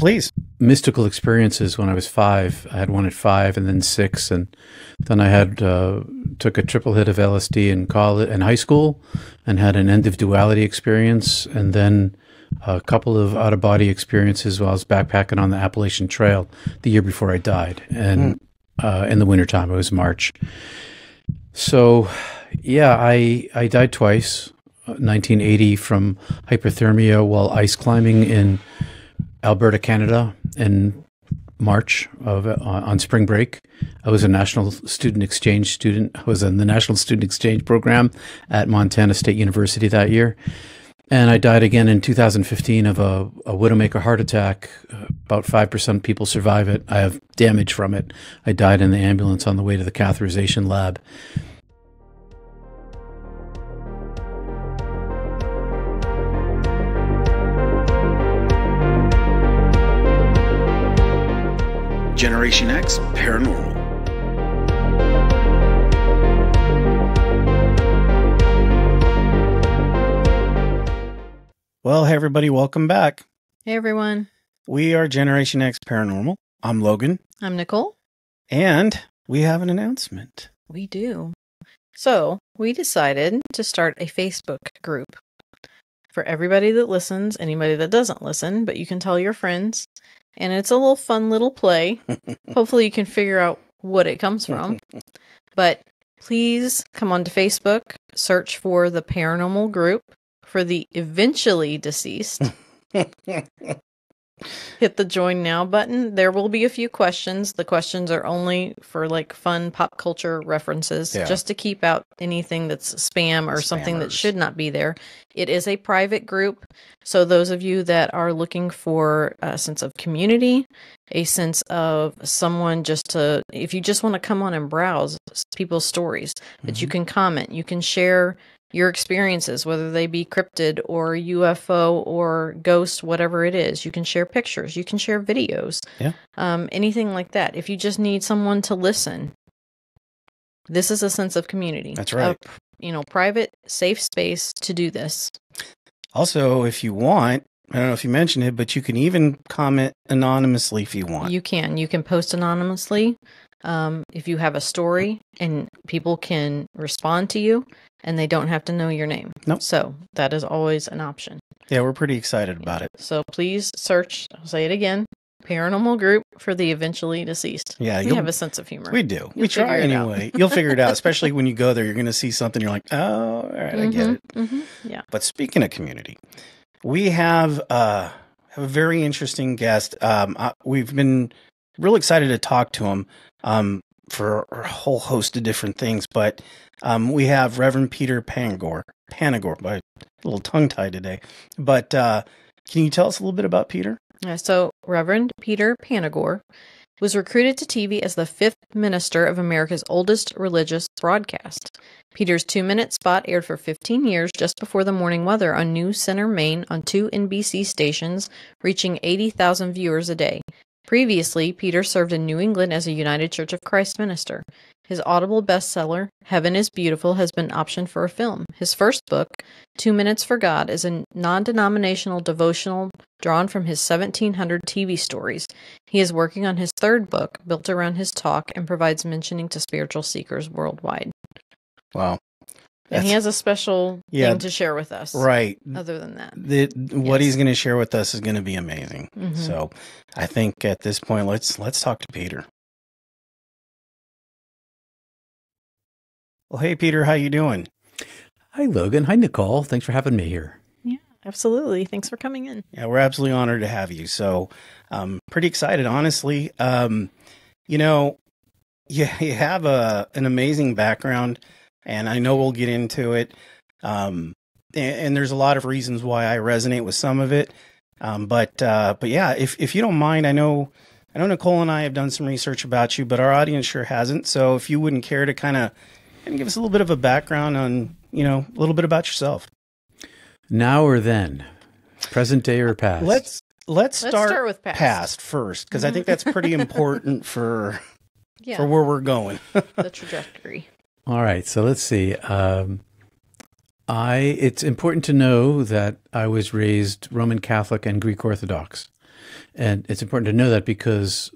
Please. Mystical experiences when I was 5. I had one at 5 and then 6. And then I had took a triple hit of LSD in college and high school and had an MDiv duality experience. And then a couple of out-of-body experiences while I was backpacking on the Appalachian Trail the year before I died. And in the wintertime, it was March. So, yeah, I died twice. 1980 from hypothermia while ice climbing in Alberta, Canada, in March on spring break. I was a national student exchange student. I was in the National Student Exchange Program at Montana State University that year. And I died again in 2015 of a widowmaker heart attack. About 5% of people survive it. I have damage from it. I died in the ambulance on the way to the catheterization lab. Generation X Paranormal. Well, hey, everybody. Welcome back. Hey, everyone. We are Generation X Paranormal. I'm Logan. I'm Nicole. And we have an announcement. We do. So, we decided to start a Facebook group for everybody that listens, anybody that doesn't listen, but you can tell your friends. And it's a little fun little play. Hopefully you can figure out what it comes from. But please come onto Facebook, search for the paranormal group for the eventually deceased. Hit the join now button. There will be a few questions. The questions are only for like fun pop culture references, just to keep out anything that's spam or something that should not be there. It is a private group. So those of you that are looking for a sense of community, a sense of someone just to, if you just want to come on and browse people's stories, that you can comment, you can share your experiences, whether they be cryptid or UFO or ghost, whatever it is. You can share pictures, you can share videos, anything like that. If you just need someone to listen, this is a sense of community. That's right. Private, safe space to do this. Also, if you want, I don't know if you mentioned it, but you can even comment anonymously if you want. You can post anonymously. If you have a story and people can respond to you and they don't have to know your name. Nope. So that is always an option. Yeah, we're pretty excited about it. So please search, I'll say it again, paranormal group for the eventually deceased. Yeah. We have a sense of humor. We do. We try anyway. You'll figure it out, especially when you go there, you're going to see something. You're like, oh, all right, I get it. Yeah. But speaking of community, we have a very interesting guest. We've been real excited to talk to him for a whole host of different things. But we have Reverend Peter Panagore. By a little tongue-tied today. But can you tell us a little bit about Peter? So Reverend Peter Panagore was recruited to TV as the 5th minister of America's oldest religious broadcast. Peter's 2-minute spot aired for 15 years just before the morning weather on New Center, Maine on 2 NBC stations, reaching 80,000 viewers a day. Previously, Peter served in New England as a United Church of Christ minister. His Audible bestseller, Heaven is Beautiful, has been optioned for a film. His first book, 2 Minutes for God, is a non-denominational devotional drawn from his 1,700 TV stories. He is working on his third book, built around his talk, and provides mentioning to spiritual seekers worldwide. Wow. And he has a special thing to share with us. Right. Other than that. What he's going to share with us is going to be amazing. So I think at this point, let's talk to Peter. Well, hey, Peter, how you doing? Hi, Logan. Hi, Nicole. Thanks for having me here. Yeah, absolutely. Thanks for coming in. Yeah, we're absolutely honored to have you. So pretty excited, honestly. You have an amazing background. And I know we'll get into it. And there's a lot of reasons why I resonate with some of it. But yeah, if you don't mind, I know Nicole and I have done some research about you, but our audience sure hasn't. So if you wouldn't care to kind of give us a little bit of a background on, a little bit about yourself. Now or then? Present day or past? Let's start with past first, because I think that's pretty important for where we're going. The trajectory. All right, so let's see. It's important to know that I was raised Roman Catholic and Greek Orthodox. And it's important to know that because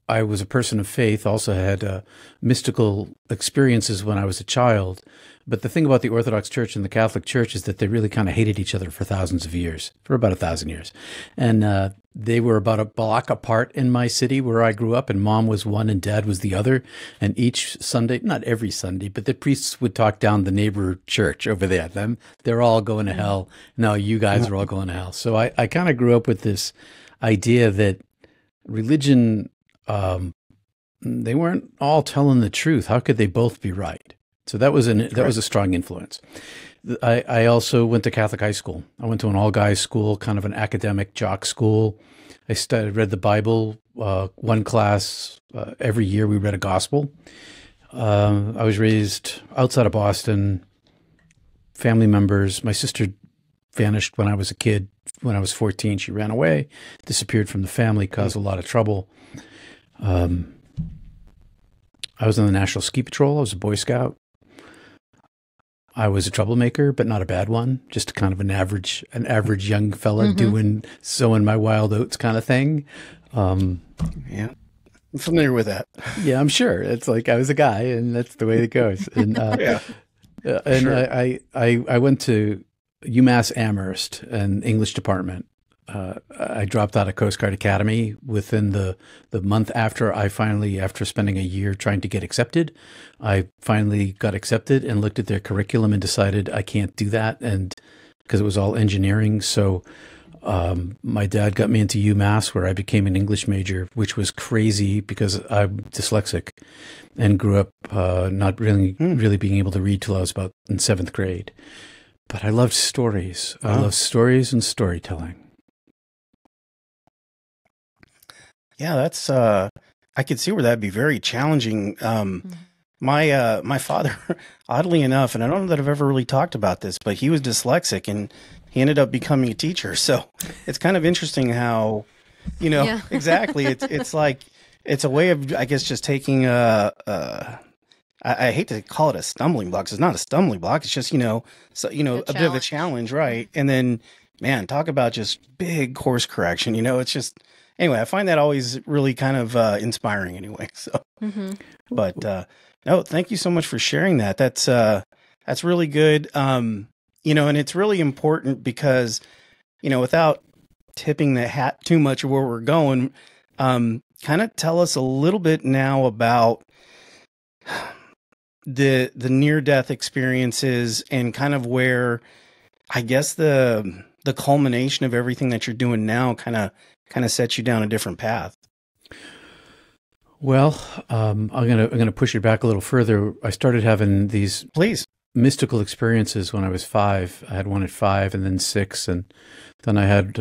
I was a person of faith, also had mystical experiences when I was a child. But the thing about the Orthodox Church and the Catholic Church is that they really kind of hated each other for thousands of years, for about 1,000 years. And they were about a block apart in my city where I grew up, and Mom was one and Dad was the other. And each Sunday, not every Sunday, but the priests would talk down the neighbor church over there. They're all going to hell. No, you guys are all going to hell. So I kind of grew up with this idea that religion, they weren't all telling the truth. How could they both be right? So that was a strong influence. I also went to Catholic high school. I went to an all-guys school, kind of an academic jock school. I read the Bible, one class every year. We read a gospel. I was raised outside of Boston. Family members. My sister vanished when I was a kid. When I was 14, she ran away, disappeared from the family, caused a lot of trouble. I was in the National Ski Patrol. I was a Boy Scout. I was a troublemaker, but not a bad one. Just kind of an average young fella sowing my wild oats kind of thing. Yeah, I'm familiar with that. Yeah, I'm sure. It's like I was a guy, and that's the way it goes. And I went to UMass Amherst, an English department. I dropped out of Coast Guard Academy within the month after after spending a year trying to get accepted. I finally got accepted and looked at their curriculum and decided I can't do that, and because it was all engineering. So my dad got me into UMass, where I became an English major, which was crazy because I'm dyslexic and grew up not really being able to read till I was about in 7th grade. But I loved stories. I love stories and storytelling. Yeah, that's I could see where that'd be very challenging. My father, oddly enough, and I don't know that I've ever really talked about this, but he was dyslexic and he ended up becoming a teacher. So it's kind of interesting how, exactly. It's like, it's a way of, I guess, just taking I hate to call it a stumbling block. 'Cause it's not a stumbling block. It's just, a bit of a challenge. Right. And then, man, talk about just big course correction. It's just, anyway, I find that always really kind of inspiring anyway. So, but no, thank you so much for sharing that. That's really good. And it's really important because, without tipping the hat too much of where we're going, kind of tell us a little bit now about the near-death experiences and kind of where, I guess, the culmination of everything that you're doing now kind of sets you down a different path. Well, I'm gonna push it back a little further. I started having these mystical experiences when I was 5. I had one at 5 and then 6, and then I had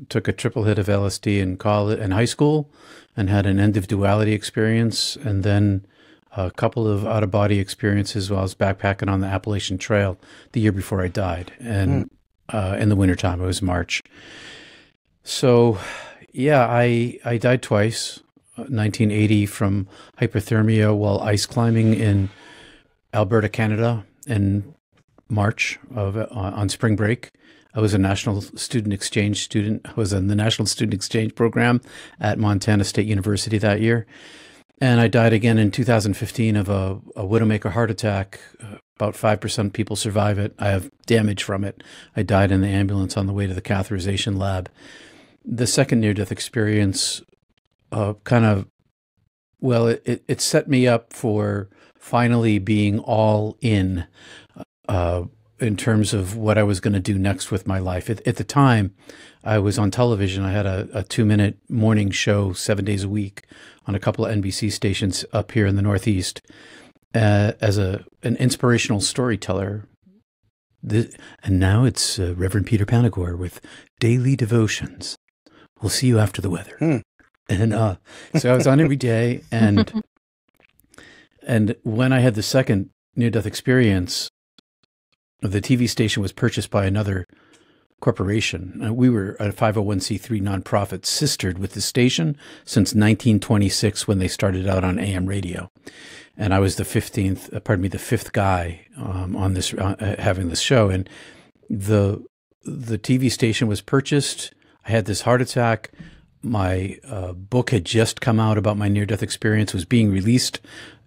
took a triple hit of LSD in high school and had an MDiv duality experience, and then a couple of out-of-body experiences while I was backpacking on the Appalachian Trail the year before I died, and in the wintertime. It was March. So, yeah, I died twice. 1980 from hypothermia while ice climbing in Alberta, Canada, in March on spring break. I was a national student exchange student. I was in the National Student Exchange program at Montana State University that year. And I died again in 2015 of a widowmaker heart attack. About 5% of people survive it. I have damage from it. I died in the ambulance on the way to the catheterization lab. The second near-death experience it set me up for finally being all in terms of what I was going to do next with my life. At the time, I was on television. I had a 2-minute morning show 7 days a week on a couple of NBC stations up here in the Northeast as an inspirational storyteller. And now it's Reverend Peter Panagore with Daily Devotions. We'll see you after the weather. And so I was on every day, and when I had the second near-death experience, the TV station was purchased by another corporation. We were a 501c3 nonprofit sistered with the station since 1926 when they started out on AM radio, and I was the fifth guy on this having this show, and the TV station was purchased. I had this heart attack. My book had just come out about my near-death experience, was being released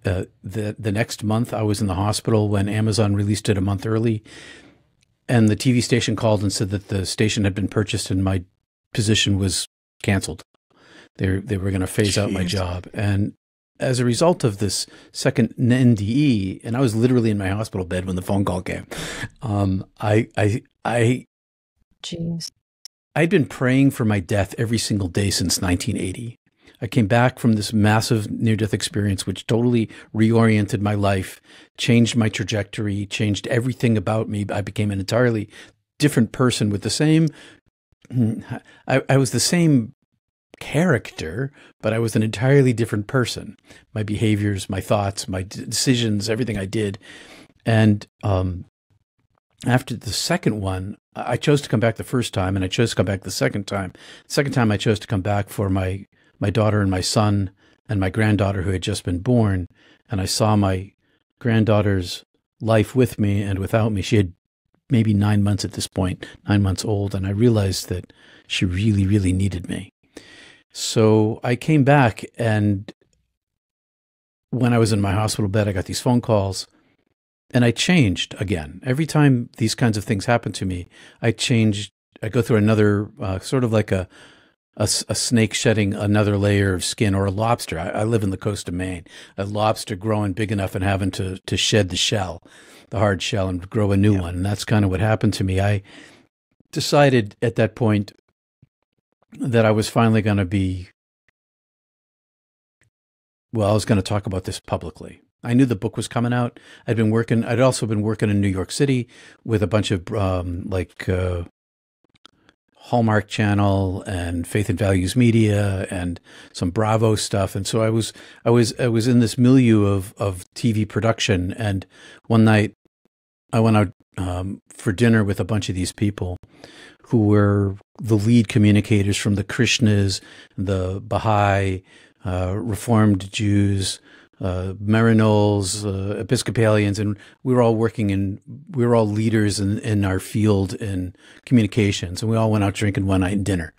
the next month. I was in the hospital when Amazon released it a month early. And the TV station called and said that the station had been purchased and my position was canceled. They were going to phase out my job. And as a result of this second NDE, and I was literally in my hospital bed when the phone call came, I'd been praying for my death every single day since 1980. I came back from this massive near-death experience, which totally reoriented my life, changed my trajectory, changed everything about me. I became an entirely different person with the same, I was the same character, but I was an entirely different person. My behaviors, my thoughts, my decisions, everything I did. And after the second one, I chose to come back the first time, and I chose to come back the second time. Second time, I chose to come back for my daughter and my son and my granddaughter who had just been born. And I saw my granddaughter's life with me and without me. She had maybe 9 months at this point, 9 months old. And I realized that she really, really needed me. So I came back, and when I was in my hospital bed, I got these phone calls, and I changed again. Every time these kinds of things happen to me, I changed. I go through another sort of like a snake shedding another layer of skin, or a lobster. I live in the coast of Maine. A lobster growing big enough and having to shed the shell, the hard shell, and grow a new one. And that's kind of what happened to me. I decided at that point that I was finally going to be, well, I was going to talk about this publicly. I knew the book was coming out. I'd also been working in New York City with a bunch of Hallmark Channel and Faith and Values Media and some Bravo stuff. And so I was in this milieu of TV production. And one night I went out for dinner with a bunch of these people who were the lead communicators from the Krishnas, the Baha'i, Reformed Jews, Maranols, Episcopalians, and we were all leaders in our field in communications, and we all went out drinking one night and dinner.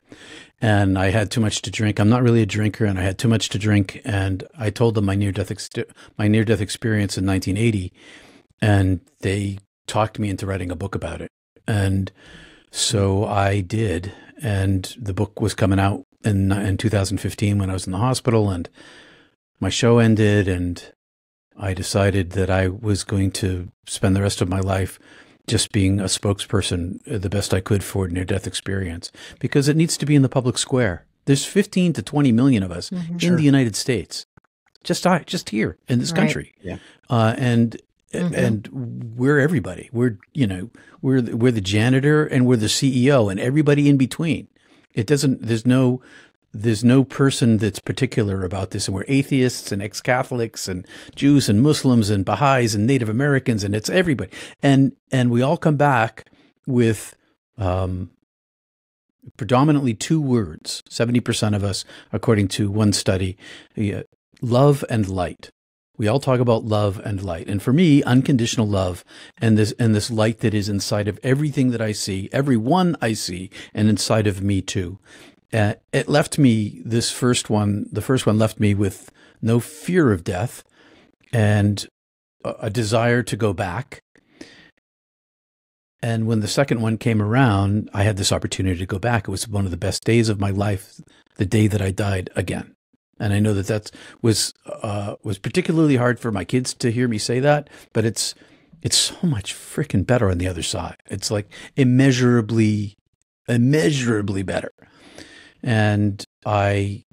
And I had too much to drink. I'm not really a drinker, and I had too much to drink. And I told them my near-death experience in 1980, and they talked me into writing a book about it. And so I did, and the book was coming out in 2015 when I was in the hospital, and my show ended, and I decided that I was going to spend the rest of my life just being a spokesperson the best I could for near-death experience, because it needs to be in the public square. There's 15 to 20 million of us in the United States, just here in this country. Yeah. And we're everybody. We're the janitor, and we're the CEO, and everybody in between. There's no person that's particular about this. And we're atheists and ex-Catholics and Jews and Muslims and Baha'is and Native Americans, and it's everybody. And we all come back with predominantly two words, 70% of us, according to one study, love and light. We all talk about love and light. And for me, unconditional love and this light that is inside of everything that I see, everyone I see, and inside of me too. It left me, the first one left me with no fear of death and a desire to go back. And when the second one came around, I had this opportunity to go back. It was one of the best days of my life, the day that I died again. And I know that was particularly hard for my kids to hear me say that, but it's so much freaking better on the other side. It's like immeasurably better. And I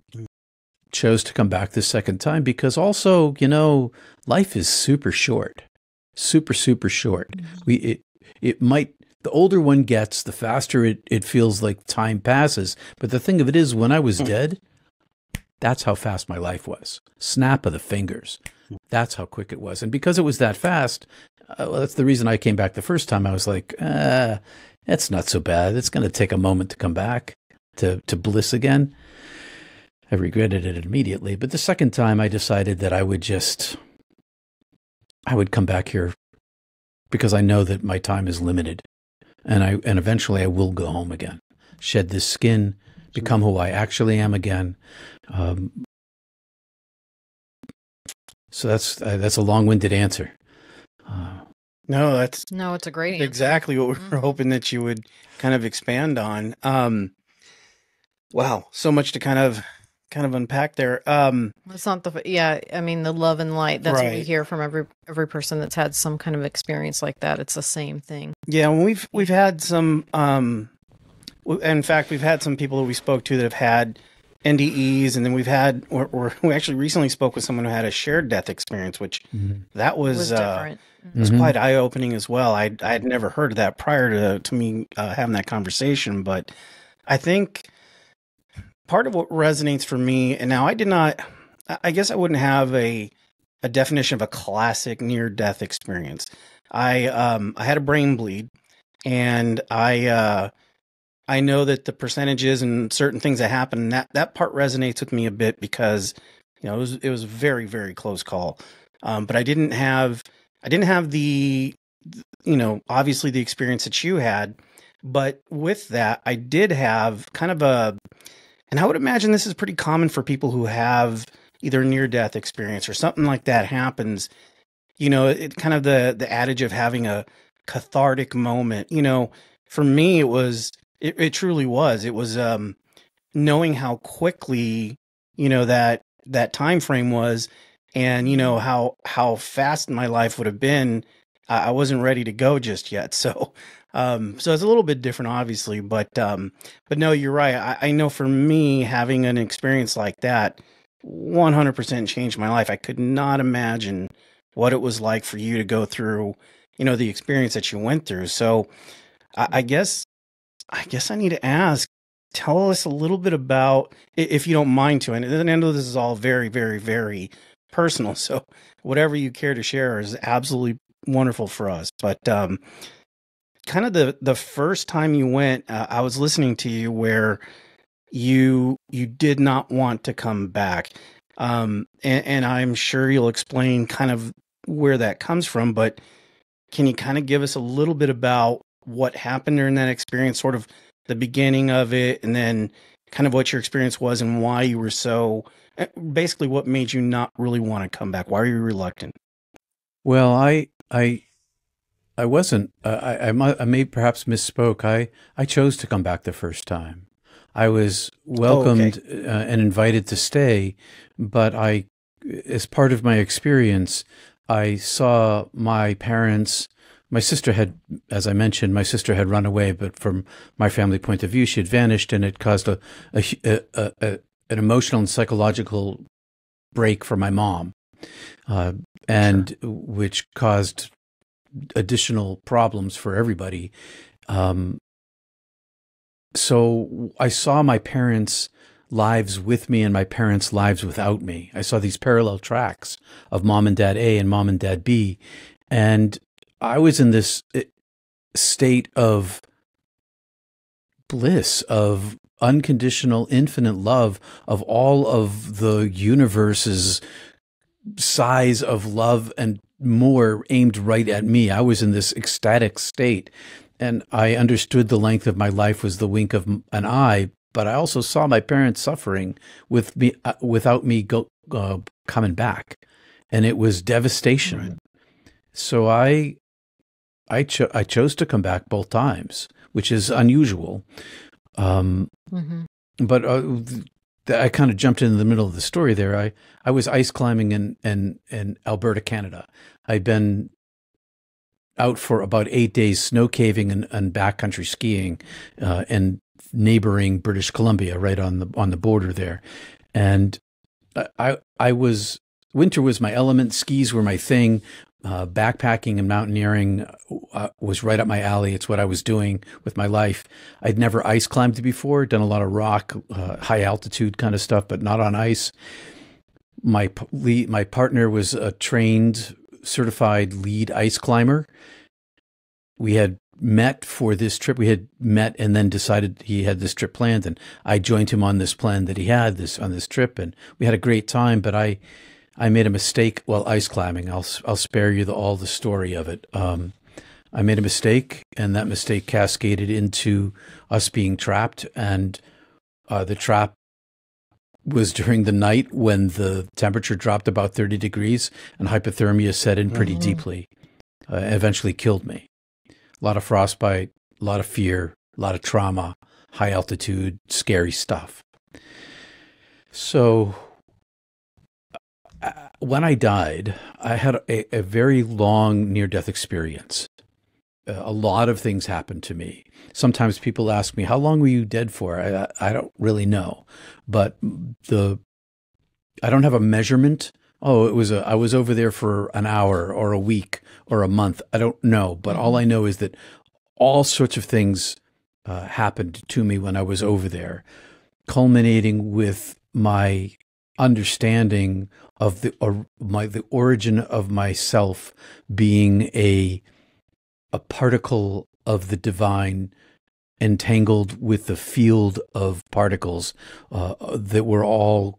chose to come back this second time because also, life is super short, super, super short. It might, the older one gets, the faster it feels like time passes. But the thing of it is, when I was dead, that's how fast my life was. Snap of the fingers. That's how quick it was. And because it was that fast, that's the reason I came back the first time. I was like, it's not so bad. It's going to take a moment to come back to bliss again. I regretted it immediately. But the second time I decided that I would come back here because I know that my time is limited, and eventually I will go home again. shed this skin, become who I actually am again. So that's a long-winded answer. No, it's a great answer. Exactly what we were hoping that you would kind of expand on. Wow, so much to kind of unpack there. It's not I mean, the love and light. That's what we hear from every person that's had some kind of experience like that. It's the same thing. Yeah, and we've had some. In fact, we've had some people that we spoke to that have had NDEs, and then we actually recently spoke with someone who had a shared death experience, which that was different. Was quite eye opening as well. I had never heard of that prior to me having that conversation, but I think part of what resonates for me, and now I guess I wouldn't have a definition of a classic near death experience. I had a brain bleed, and I know that the percentages and certain things that happen, that part resonates with me a bit because, it was a very, very close call. But I didn't have the, obviously the experience that you had, but with that, I did have kind of and I would imagine this is pretty common for people who have either near death experience or something like that happens. It kind of the adage of having a cathartic moment, for me, it truly was. It was knowing how quickly, that time frame was, and how fast my life would have been. I wasn't ready to go just yet. So it's a little bit different, obviously, but no, you're right. I know for me, having an experience like that 100% changed my life. I could not imagine what it was like for you to go through, the experience that you went through. So I guess I need to ask, tell us a little bit about, if you don't mind to, and at the end of this is all very, very, very personal. So whatever you care to share is absolutely wonderful for us. But kind of the first time you went, I was listening to you where you did not want to come back. And I'm sure you'll explain kind of where that comes from, but can you kind of give us a little bit about what happened during that experience, sort of the beginning of it, and then kind of what your experience was and why you were basically what made you not really want to come back? Why are you reluctant? Well, I wasn't, I may perhaps misspoke. I chose to come back the first time. I was welcomed and invited to stay, but as part of my experience, I saw my parents. My sister had, as I mentioned, run away, but from my family point of view, she had vanished, and it caused an emotional and psychological break for my mom, which caused additional problems for everybody. So I saw my parents' lives with me and my parents' lives without me. I saw these parallel tracks of mom and dad A and mom and dad B, and I was in this state of bliss, of unconditional, infinite love, of all of the universe's size of love and more aimed right at me. I was in this ecstatic state, and I understood the length of my life was the wink of an eye, but I also saw my parents suffering without me coming back, and it was devastation. Right. So I chose to come back both times, which is unusual. But I kind of jumped into the middle of the story there. I was ice climbing in Alberta, Canada. I'd been out for about 8 days snow caving and backcountry skiing in neighboring British Columbia, right on the border there. And winter was my element. Skis were my thing. Backpacking and mountaineering was right up my alley. It's what I was doing with my life. I'd never ice climbed before, done a lot of rock, high altitude kind of stuff, but not on ice. My partner was a trained, certified lead ice climber. We had met for this trip. We had met and then decided he had this trip planned, and I joined him on this plan that he had on this trip, and we had a great time. But I made a mistake while ice climbing. I'll spare you all the story of it. I made a mistake, and that mistake cascaded into us being trapped. And the trap was during the night when the temperature dropped about 30 degrees and hypothermia set in pretty deeply. Eventually killed me. A lot of frostbite, a lot of fear, a lot of trauma, high altitude, scary stuff. So when I died, I had a very long near-death experience. A lot of things happened to me. Sometimes people ask me, how long were you dead for? I don't really know. But I don't have a measurement. Oh, I was over there for an hour or a week or a month. I don't know. But all I know is that all sorts of things happened to me when I was over there, culminating with my understanding of the origin of myself being a particle of the divine entangled with the field of particles that were all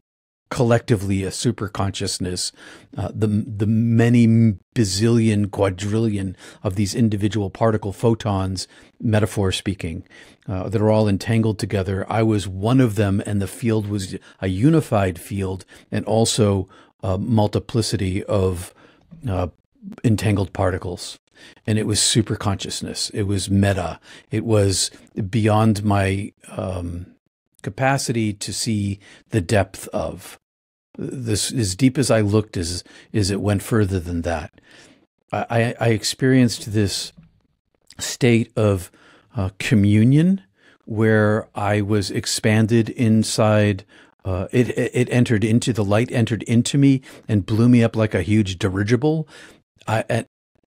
collectively a super consciousness, the many bazillion, quadrillion of these individual particle photons, metaphor speaking, that are all entangled together. I was one of them, and the field was a unified field, and also a multiplicity of entangled particles. And it was super consciousness. It was meta. It was beyond my capacity to see the depth of this. As deep as I looked, as it went further than that. I experienced this state of communion where I was expanded inside. It entered into the light, entered into me, and blew me up like a huge dirigible.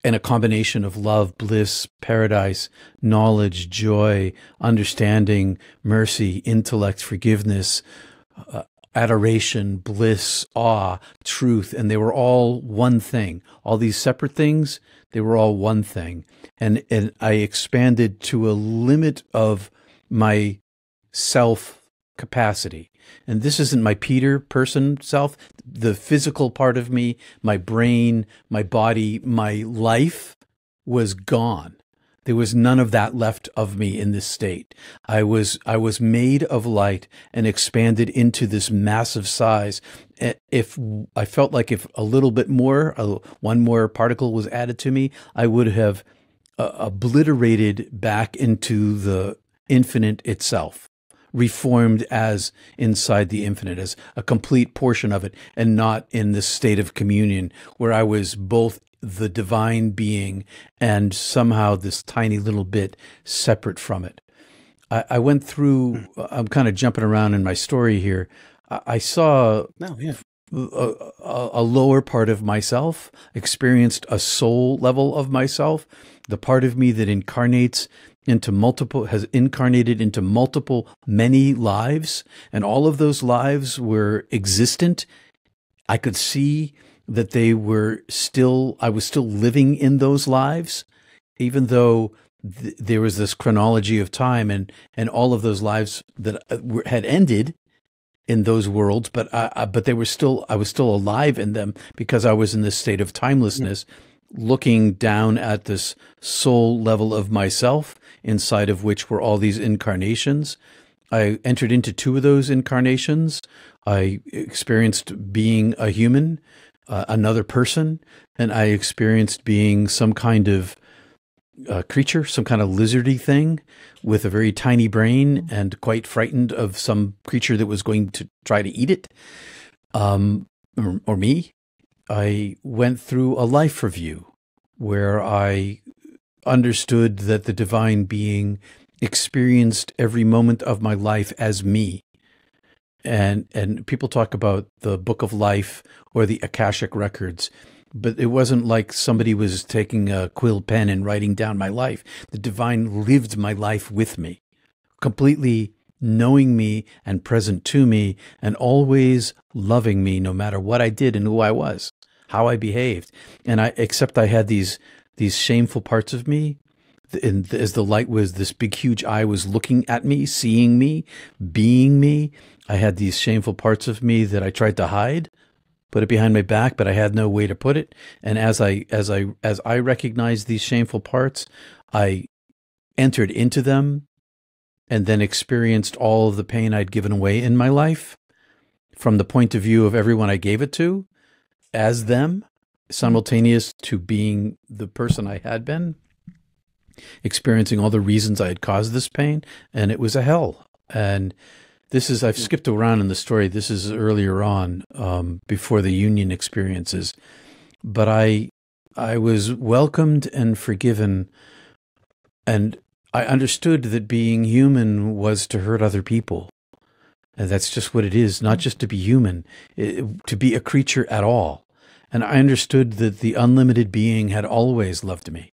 And a combination of love, bliss, paradise, knowledge, joy, understanding, mercy, intellect, forgiveness, adoration, bliss, awe, truth. And they were all one thing. All these separate things, they were all one thing. And I expanded to a limit of my self capacity. And this isn't my Peter person self, the physical part of me, my brain, my body, my life was gone. There was none of that left of me in this state. I was made of light and expanded into this massive size. If I felt like if a little bit more, one more particle was added to me, I would have obliterated back into the infinite itself, reformed as inside the infinite, as a complete portion of it, and not in this state of communion where I was both the divine being and somehow this tiny little bit separate from it. I went through, I'm kind of jumping around in my story here. I saw a lower part of myself, experienced a soul level of myself, the part of me that has incarnated into multiple, many lives, and all of those lives were existent. I could see that I was still living in those lives, even though there was this chronology of time and all of those lives that had ended in those worlds, but I was still alive in them because I was in this state of timelessness, looking down at this soul level of myself, inside of which were all these incarnations. I entered into 2 of those incarnations. I experienced being a human, another person, and I experienced being some kind of creature, some kind of lizardy thing with a very tiny brain and quite frightened of some creature that was going to try to eat it, or me. I went through a life review where I understood that the divine being experienced every moment of my life as me. And people talk about the book of life or the Akashic records, but it wasn't like somebody was taking a quill pen and writing down my life. The divine lived my life with me, completely knowing me and present to me and always loving me no matter what I did and who I was, how I behaved. And except I had these shameful parts of me, and as the light was, this big, huge eye was looking at me, seeing me, being me. I had these shameful parts of me that I tried to hide put it behind my back, but I had no way to put it. And as I recognized these shameful parts, I entered into them and then experienced all of the pain I'd given away in my life from the point of view of everyone I gave it to as them, simultaneous to being the person I had been, experiencing all the reasons I had caused this pain. And it was a hell. And this is, I've skipped around in the story. This is earlier on, before the union experiences. But I was welcomed and forgiven. And I understood that being human was to hurt other people. And that's just what it is, not just to be human, to be a creature at all. And I understood that the unlimited being had always loved me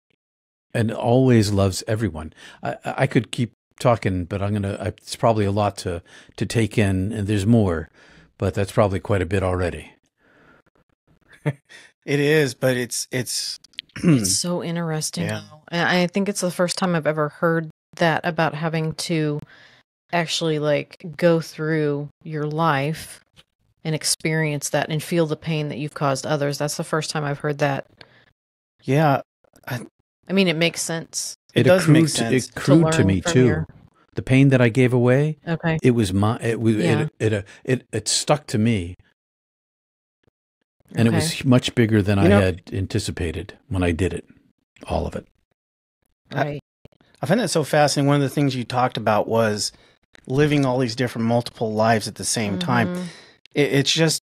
and always loves everyone. I could keep talking, but it's probably a lot to take in, and there's more, but that's probably quite a bit already. It is, but it's it's so interesting. Yeah. And I think it's the first time I've ever heard that about having to actually like go through your life and experience that and feel the pain that you've caused others. That's the first time I've heard that. Yeah. I mean, it makes sense. It does make sense. It accrued to me too. The pain that I gave away, okay, it was it stuck to me. And it was much bigger than I had anticipated when I did it. All of it. Right. I find that so fascinating. One of the things you talked about was living all these different multiple lives at the same time. It's just,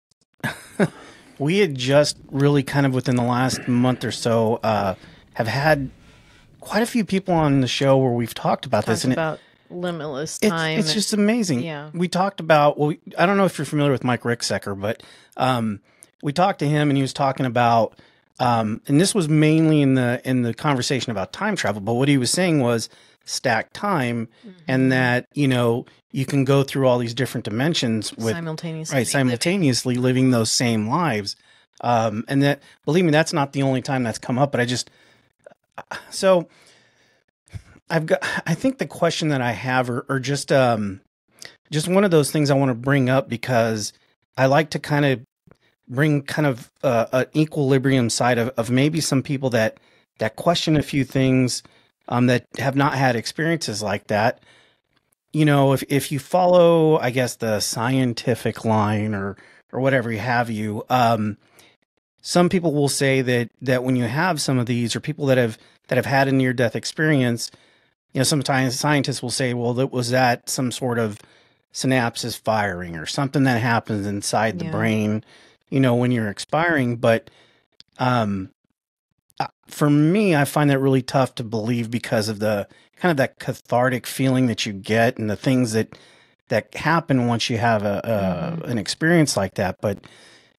we had just really kind of within the last month or so, have had quite a few people on the show where we've talked about this. And about limitless time. It's just amazing. Yeah. We talked about, I don't know if you're familiar with Mike Ricksecker, but we talked to him and he was talking about, and this was mainly in the conversation about time travel, but what he was saying was stacked time, and that, you can go through all these different dimensions with simultaneously living those same lives. And that, believe me, that's not the only time that's come up, but I think the question that I have are just one of those things I want to bring up, because I like to kind of bring kind of an equilibrium side of maybe some people that question a few things, that have not had experiences like that. If you follow, I guess, the scientific line or whatever you, some people will say that when you have some of these, or people that have had a near-death experience, sometimes scientists will say, well, was that some sort of synapses firing or something that happens inside the brain, when you're expiring. But for me, I find that really tough to believe because of the kind of that cathartic feeling that you get and the things that happen once you have an experience like that. But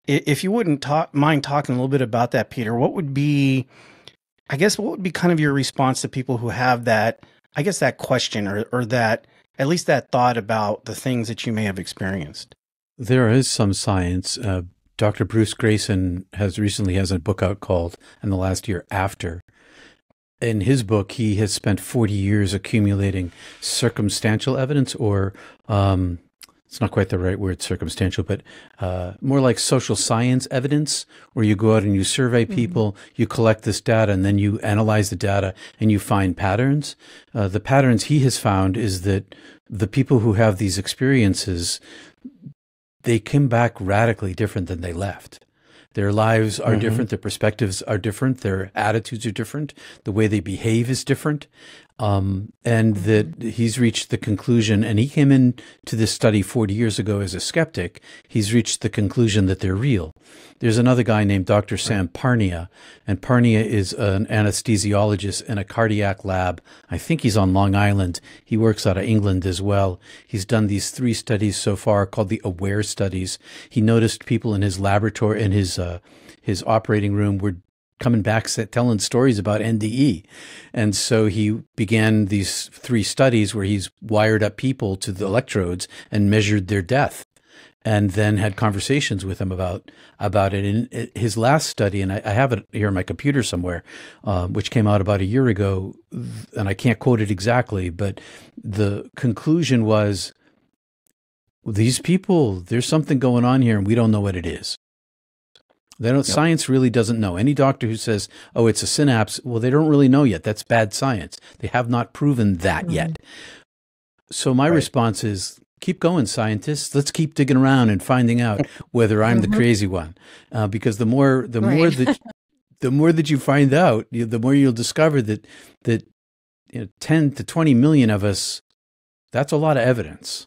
if you wouldn't mind talking a little bit about that, Peter, what would be kind of your response to people who have that, I guess, that question or that, at least that thought about the things that you may have experienced? There is some science. Dr. Bruce Grayson has a book out called "And the Last Year After." In his book, he has spent 40 years accumulating circumstantial evidence, or it's not quite the right word, circumstantial, but more like social science evidence, where you go out and you survey people, you collect this data, and then you analyze the data and you find patterns. The patterns he has found is that the people who have these experiences, they come back radically different than they left. Their lives are different. Their perspectives are different. Their attitudes are different. The way they behave is different. And that he's reached the conclusion, and he came into this study 40 years ago as a skeptic. He's reached the conclusion that they're real. There's another guy named Dr. Sam Parnia, and Parnia is an anesthesiologist in a cardiac lab. I think he's on Long Island. He works out of England as well. He's done these 3 studies so far called the AWARE studies. He noticed people in his laboratory, in his operating room, were coming back telling stories about NDE. And so he began these 3 studies where he's wired up people to the electrodes and measured their death, and then had conversations with them about it. In his last study, and I have it here on my computer somewhere, which came out about a year ago, and I can't quote it exactly, but the conclusion was, these people, there's something going on here and we don't know what it is. They don't. Yep. Science really doesn't know. Any doctor who says, "Oh, it's a synapse," well, they don't really know yet. That's bad science. They have not proven that yet. So my response is, keep going, scientists. Let's keep digging around and finding out whether I'm the crazy one. Because the more that you find out, the more you'll discover that 10 to 20 million of us. That's a lot of evidence.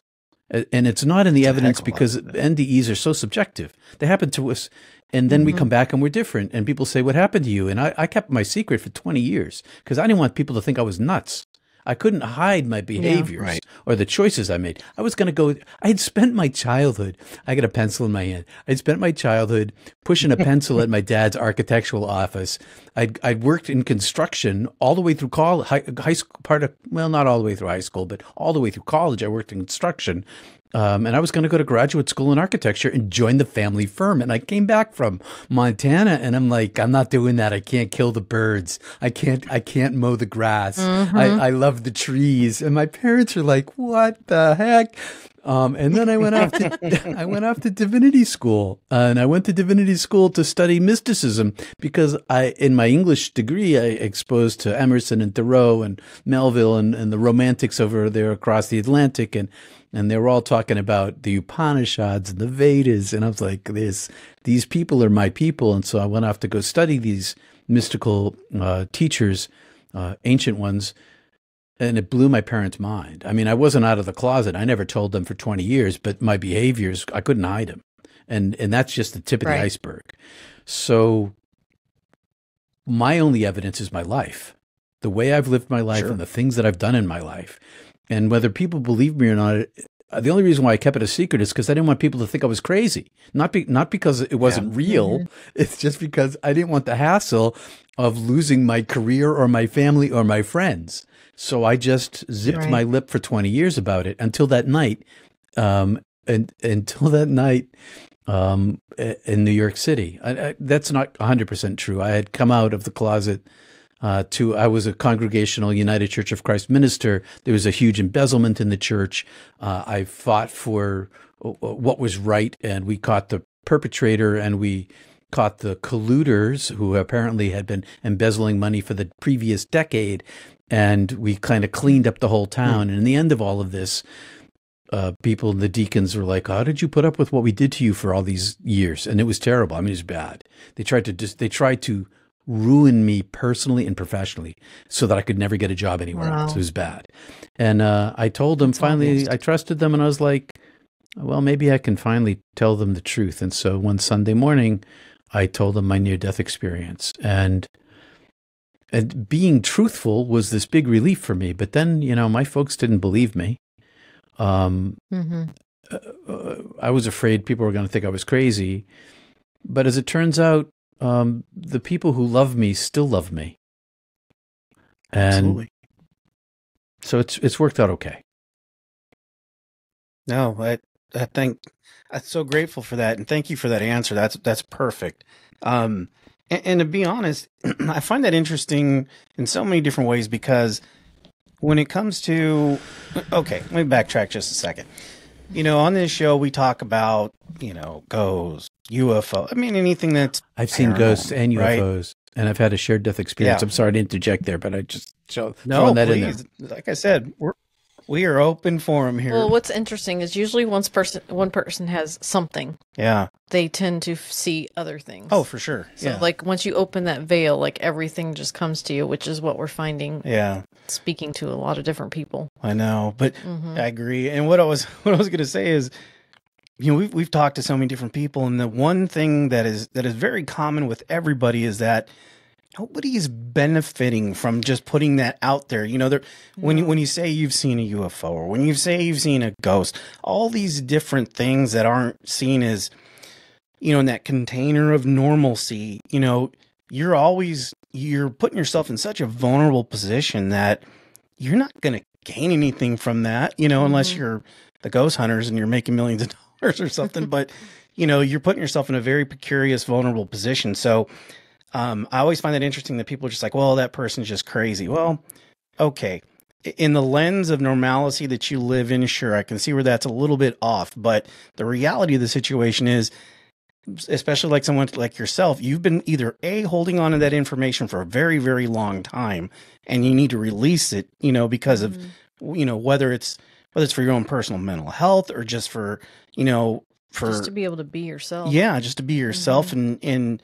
And it's not in the evidence because NDEs are so subjective. They happen to us, and then we come back and we're different. And people say, what happened to you? And I kept my secret for 20 years because I didn't want people to think I was nuts. I couldn't hide my behaviors or the choices I made. I was going to go. I had spent my childhood. I got a pencil in my hand. I'd spent my childhood pushing a pencil at my dad's architectural office. I'd worked in construction all the way through college, high school, not all the way through high school, but all the way through college. I worked in construction. And I was going to go to graduate school in architecture and join the family firm. And I came back from Montana and I'm like, I'm not doing that. I can't kill the birds. I can't mow the grass. I love the trees. And my parents are like, what the heck? And then I went off to divinity school, and I went to divinity school to study mysticism because in my English degree, I exposed to Emerson and Thoreau and Melville and the romantics over there across the Atlantic. And they were all talking about the Upanishads and the Vedas. And I was like, these people are my people. And so I went off to go study these mystical teachers, ancient ones. And it blew my parents' mind. I mean, I wasn't out of the closet. I never told them for 20 years, but my behaviors, I couldn't hide them. And that's just the tip of the iceberg. So my only evidence is my life, the way I've lived my life and the things that I've done in my life. And whether people believe me or not, the only reason why I kept it a secret is because I didn't want people to think I was crazy. Not because it wasn't real. It's just because I didn't want the hassle of losing my career or my family or my friends. So I just zipped my lip for 20 years about it until that night, in New York City. That's not 100% true. I had come out of the closet. I was a Congregational United Church of Christ minister. There was a huge embezzlement in the church. I fought for what was right, and we caught the perpetrator, and we caught the colluders who apparently had been embezzling money for the previous decade, and we kind of cleaned up the whole town. And in the end of all of this, people, the deacons were like, how did you put up with what we did to you for all these years? And it was terrible. I mean, it was bad. They tried to ruin me personally and professionally so that I could never get a job anywhere else. It was bad. And I told them finally, I trusted them, and I was like, well, maybe I can finally tell them the truth. And so one Sunday morning, I told them my near-death experience. And being truthful was this big relief for me. But then, my folks didn't believe me. I was afraid people were going to think I was crazy. But as it turns out, the people who love me still love me. And absolutely. So it's worked out okay. No, I think I'm so grateful for that, and thank you for that answer. That's perfect. And to be honest, I find that interesting in so many different ways because when it comes to, okay, let me backtrack just a second. On this show we talk about ghosts, UFO. I mean, anything that's I've seen ghosts and UFOs, and I've had a shared death experience. I'm sorry to interject there, but I just throwing that in there. Like I said, we are open for them here. Well, what's interesting is usually one person has something. Yeah. They tend to see other things. Oh, for sure. So like once you open that veil, like everything just comes to you, which is what we're finding. Yeah. Speaking to a lot of different people. I know, but I agree. And what I was going to say is, we've talked to so many different people, and the one thing that is very common with everybody is that nobody's benefiting from just putting that out there. When you say you've seen a UFO, or when you say you've seen a ghost, all these different things that aren't seen as, in that container of normalcy, you're putting yourself in such a vulnerable position that you're not going to gain anything from that, unless you're the ghost hunters and you're making millions of dollars or something. But, you're putting yourself in a very precarious, vulnerable position. So, I always find it interesting that people are just like, well, that person's just crazy. Well, okay. In the lens of normalcy that you live in, sure, I can see where that's a little bit off. But the reality of the situation is especially like someone like yourself, you've been either holding on to that information for a very, very long time, and you need to release it, because of, whether it's for your own personal mental health or just for, just to be able to be yourself. Yeah, just to be yourself, and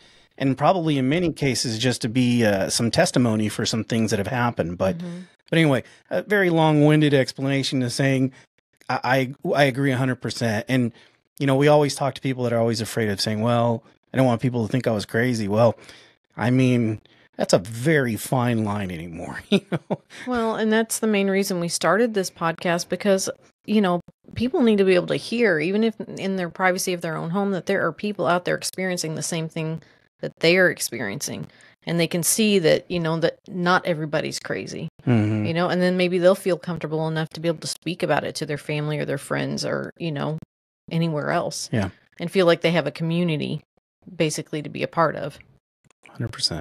probably in many cases just to be some testimony for some things that have happened. But anyway, a very long-winded explanation of saying I agree 100%. And we always talk to people that are always afraid of saying, "Well, I don't want people to think I was crazy." Well, I mean, that's a very fine line anymore. Well, and that's the main reason we started this podcast, because people need to be able to hear, even if in their privacy of their own home, that there are people out there experiencing the same thing that they are experiencing, and they can see that that not everybody's crazy. And then maybe they'll feel comfortable enough to be able to speak about it to their family or their friends or anywhere else. Yeah, and feel like they have a community basically to be a part of. 100%.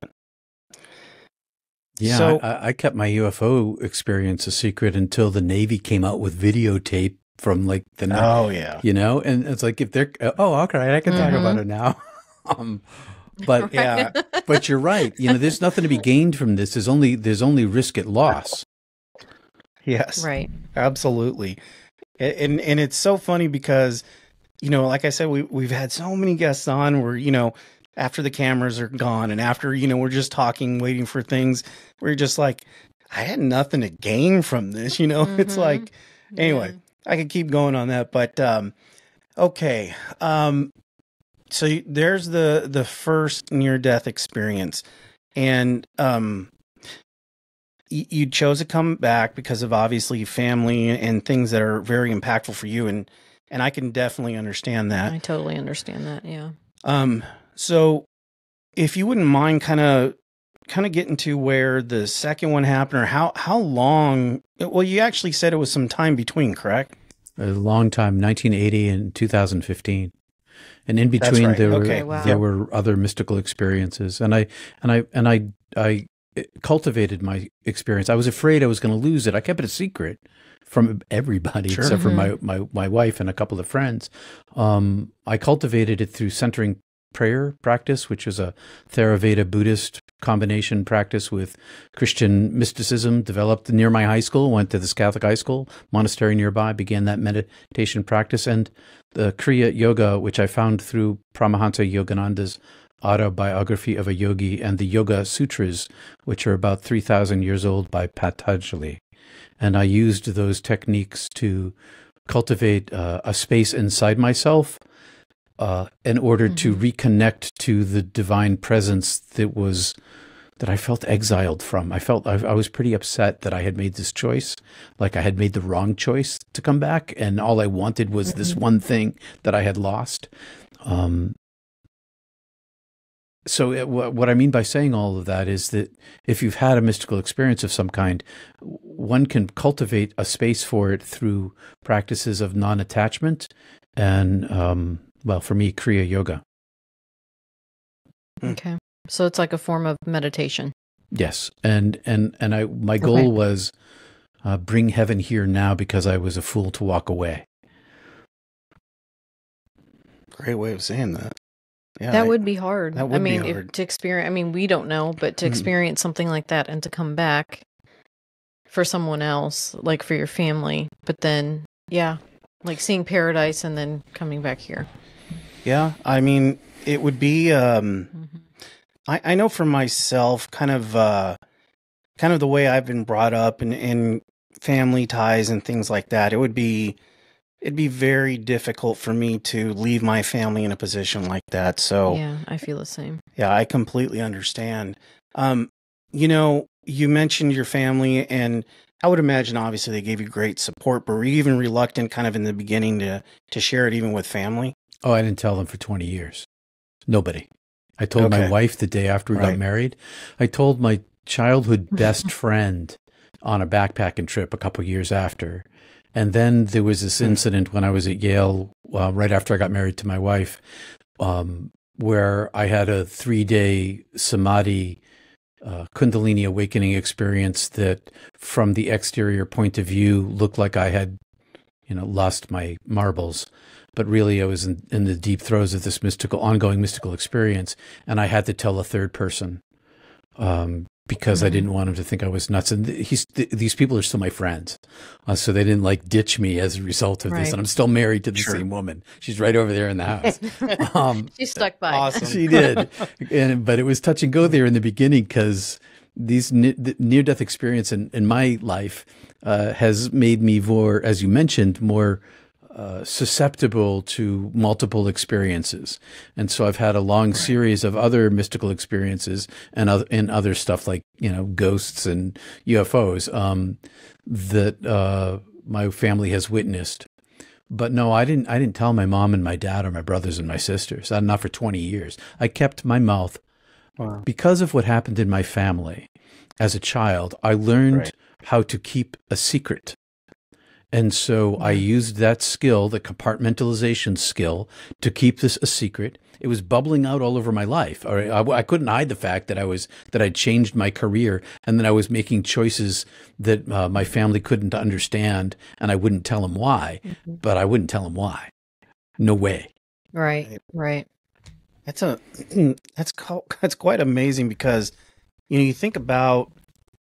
Yeah, so, I kept my UFO experience a secret until the Navy came out with videotape from like the and it's like, if they're okay, I can talk about it now. But yeah, but you're right. There's nothing to be gained from this. There's only risk at loss. Yes, right, absolutely. And it's so funny because like I said, we've had so many guests on where after the cameras are gone and after we're just talking, waiting for things, we're just like, I had nothing to gain from this. It's like, anyway, I could keep going on that, but okay. So there's the first near-death experience, and you chose to come back because of obviously family and things that are very impactful for you, and I can definitely understand that. I totally understand that. Yeah. So if you wouldn't mind kind of getting to where the second one happened, or how long? Well, you actually said it was some time between, correct? A long time, 1980 and 2015. And in between, right. there were other mystical experiences, and I cultivated my experience. I was afraid I was going to lose it. I kept it a secret from everybody, except for my wife and a couple of friends. I cultivated it through centering prayer practice, which is a Theravada Buddhist combination practice with Christian mysticism, developed near my high school. Went to this Catholic high school, monastery nearby, began that meditation practice, and the Kriya Yoga, which I found through Paramahansa Yogananda's Autobiography of a Yogi, and the Yoga Sutras, which are about 3,000 years old, by Patanjali. And I used those techniques to cultivate a space inside myself in order to reconnect to the divine presence that I felt exiled from. I was pretty upset that I had made this choice, like I had made the wrong choice to come back, and all I wanted was this one thing that I had lost. So what I mean by saying all of that is that if you've had a mystical experience of some kind, one can cultivate a space for it through practices of non-attachment and, for me, Kriya Yoga. Okay. So it's like a form of meditation. Yes. And my goal was bring heaven here now, because I was a fool to walk away. Great way of saying that. Yeah, that would be hard. That would be hard. To experience, we don't know, but to experience something like that and to come back for someone else, like for your family, but then, like seeing paradise and then coming back here. Yeah. I mean, it would be, I know for myself, kind of the way I've been brought up and family ties and things like that, it'd be very difficult for me to leave my family in a position like that. So yeah, I feel the same. Yeah, I completely understand. You mentioned your family, and I would imagine obviously they gave you great support, but were you even reluctant kind of in the beginning to share it even with family? Oh, I didn't tell them for 20 years. Nobody. I told my wife the day after we got married. I told my childhood best friend on a backpacking trip a couple years after. And then there was this incident when I was at Yale, right after I got married to my wife, where I had a 3-day samadhi Kundalini awakening experience that, from the exterior point of view, looked like I had, lost my marbles. but really I was in the deep throes of this ongoing mystical experience, and I had to tell a third person because I didn't want him to think I was nuts. And these people are still my friends, so they didn't like ditch me as a result of this. And I'm still married to the same woman. She's right over there in the house. She stuck by. Awesome. She did, but it was touch and go there in the beginning because these near-death experience in my life has made me more, as you mentioned, more susceptible to multiple experiences. And so I've had a long series of other mystical experiences and other stuff like, ghosts and UFOs that my family has witnessed. But no, I didn't tell my mom and my dad or my brothers and my sisters. Not for 20 years. I kept my mouth. Wow. Because of what happened in my family as a child, I learned how to keep a secret. And so I used that skill, the compartmentalization skill, to keep this a secret. It was bubbling out all over my life. I couldn't hide the fact that I'd changed my career and that I was making choices that my family couldn't understand, and I wouldn't tell them why. But I wouldn't tell them why. No way. Right. That's quite amazing because you think about,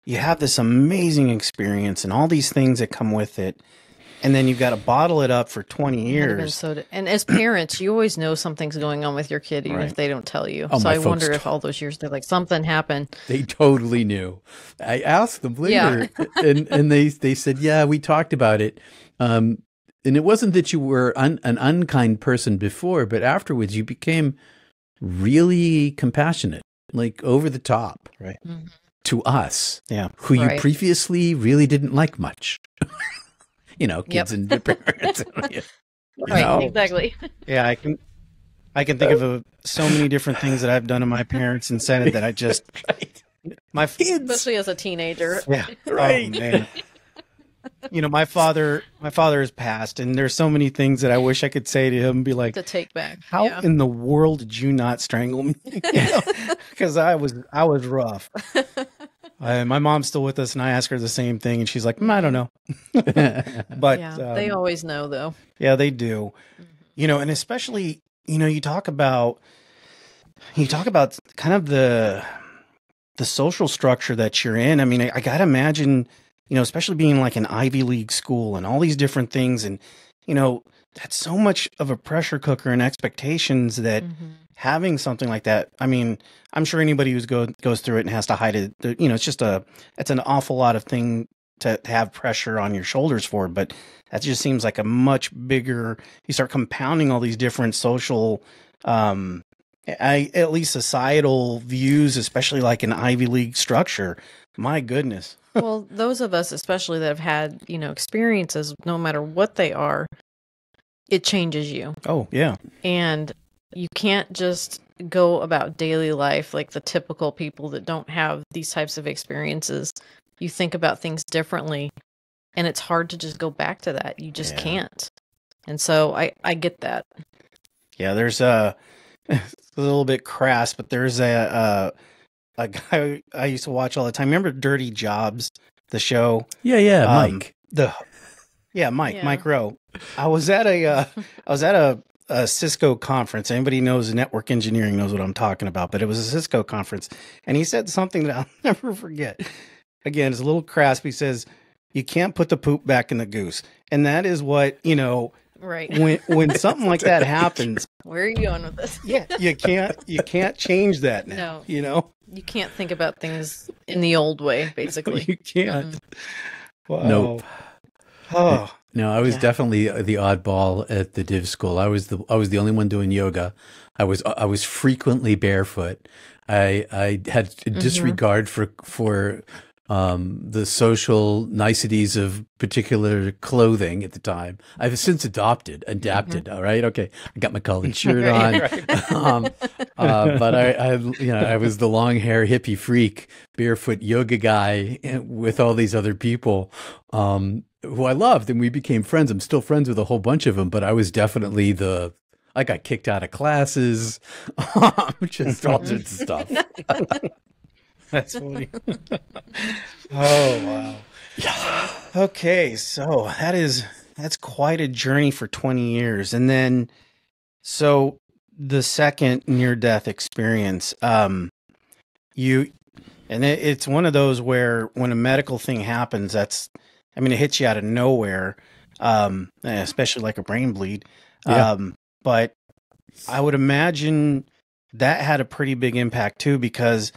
you have this amazing experience and all these things that come with it, and then you've got to bottle it up for 20 years. And as parents, you always know something's going on with your kid, even if they don't tell you. So I wonder if all those years they're like, something happened. They totally knew. I asked them later, and they said, yeah, we talked about it. And it wasn't that you were an unkind person before, but afterwards you became really compassionate, like over the top. Right. To us, who you previously really didn't like much. Kids and their parents. Exactly. Yeah, I can think of so many different things that I've done to my parents and said that I just my kids, especially as a teenager. Yeah, right. Oh, man. My father has passed, and there's so many things that I wish I could say to him and be like, to take back. How in the world did you not strangle me? Because I was rough. My mom's still with us, and I ask her the same thing, and she's like, I don't know. But they always know, though. Yeah, they do. And especially, you talk about kind of the social structure that you're in. I mean, I gotta imagine, especially being like an Ivy League school and all these different things, and that's so much of a pressure cooker and expectations that having something like that. I mean, I'm sure anybody who goes through it and has to hide it, it's an awful lot of thing to have pressure on your shoulders for. But that just seems like a much bigger. You start compounding all these different social, at least societal views, especially like an Ivy League structure. My goodness. Well, those of us, especially that have had, experiences, no matter what they are, it changes you. Oh, yeah. And you can't just go about daily life like the typical people that don't have these types of experiences. You think about things differently, and it's hard to just go back to that. You just can't. And so I get that. Yeah, there's it's a little bit crass, but there's a guy I used to watch all the time. Remember Dirty Jobs, the show? Yeah, Mike. Mike Rowe. I was at a Cisco conference. Anybody knows network engineering knows what I'm talking about, but it was a Cisco conference, and he said something that I'll never forget. Again, it's a little crass, but he says, you can't put the poop back in the goose. And that is what, right. When something like that happens. Where are you going with this? Yeah, you can't change that now. No. You can't think about things in the old way, basically. You can't. Wow. Nope. Oh. No, I was definitely the oddball at the div school. I was the only one doing yoga. I was frequently barefoot. I had a disregard for the social niceties of particular clothing at the time. I've since adapted. All right. Okay. I got my collared shirt on. But I was the long hair hippie freak, barefoot yoga guy with all these other people, who I loved, and we became friends. I'm still friends with a whole bunch of them, but I was definitely I got kicked out of classes, just all sorts of stuff. That's funny. Oh, wow. Yeah. Okay, so that is that's quite a journey for 20 years. And then, so the second near-death experience, it's one of those where when a medical thing happens, it hits you out of nowhere, especially like a brain bleed. Yeah. But I would imagine that had a pretty big impact too, because,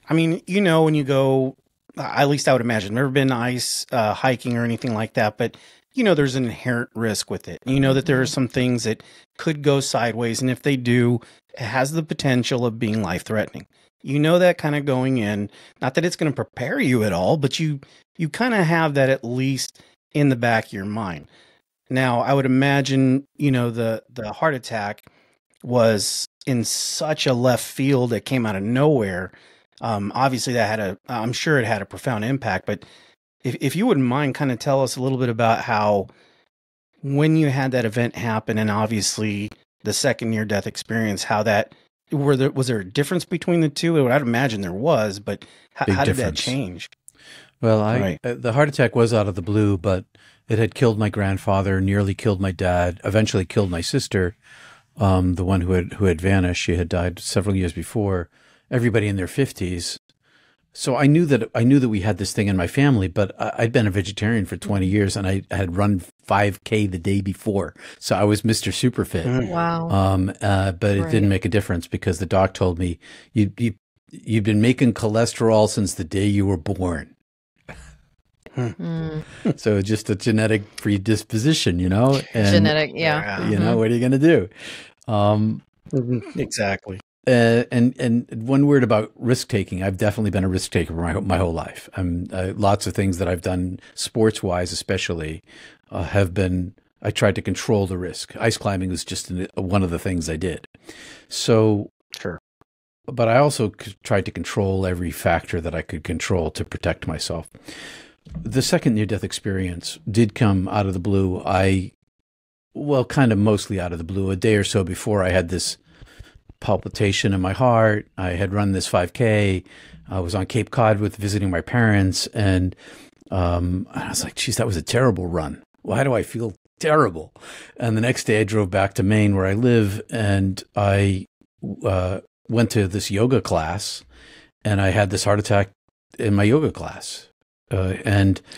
when you go, at least I would imagine, I've never been ice hiking or anything like that, but there's an inherent risk with it. That there are some things that could go sideways, and if they do, it has the potential of being life-threatening. That kind of going in, not that it's going to prepare you at all, but you kind of have that at least in the back of your mind. Now, I would imagine, the heart attack was in such a left field that came out of nowhere. Obviously I'm sure it had a profound impact, but if you wouldn't mind, kind of tell us a little bit about how, when you had that event happen, and obviously the second near-death experience, how that, was there a difference between the two? I'd imagine there was, but how did that change? Well, the heart attack was out of the blue, but it had killed my grandfather, nearly killed my dad, eventually killed my sister, the one who had vanished. She had died several years before. Everybody in their 50s. So I knew that we had this thing in my family, but I'd been a vegetarian for 20 years, and I had run 5K the day before. So I was Mr. Superfit. Wow. But it didn't make a difference, because the doc told me, you've been making cholesterol since the day you were born. So just a genetic predisposition, And, genetic, yeah. What are you going to do? Exactly. And one word about risk taking. I've definitely been a risk taker my whole life. Lots of things that I've done, sports wise especially, have been. I tried to control the risk. Ice climbing was just one of the things I did. So sure. But I also tried to control every factor that I could control to protect myself. The second near-death experience did come out of the blue. Kind of mostly out of the blue. A day or so before, I had this palpitation in my heart. I had run this 5K. I was on Cape Cod visiting my parents, and I was like, geez, that was a terrible run. Why do I feel terrible? And the next day I drove back to Maine, where I live, and I went to this yoga class, and I had this heart attack in my yoga class. Oh,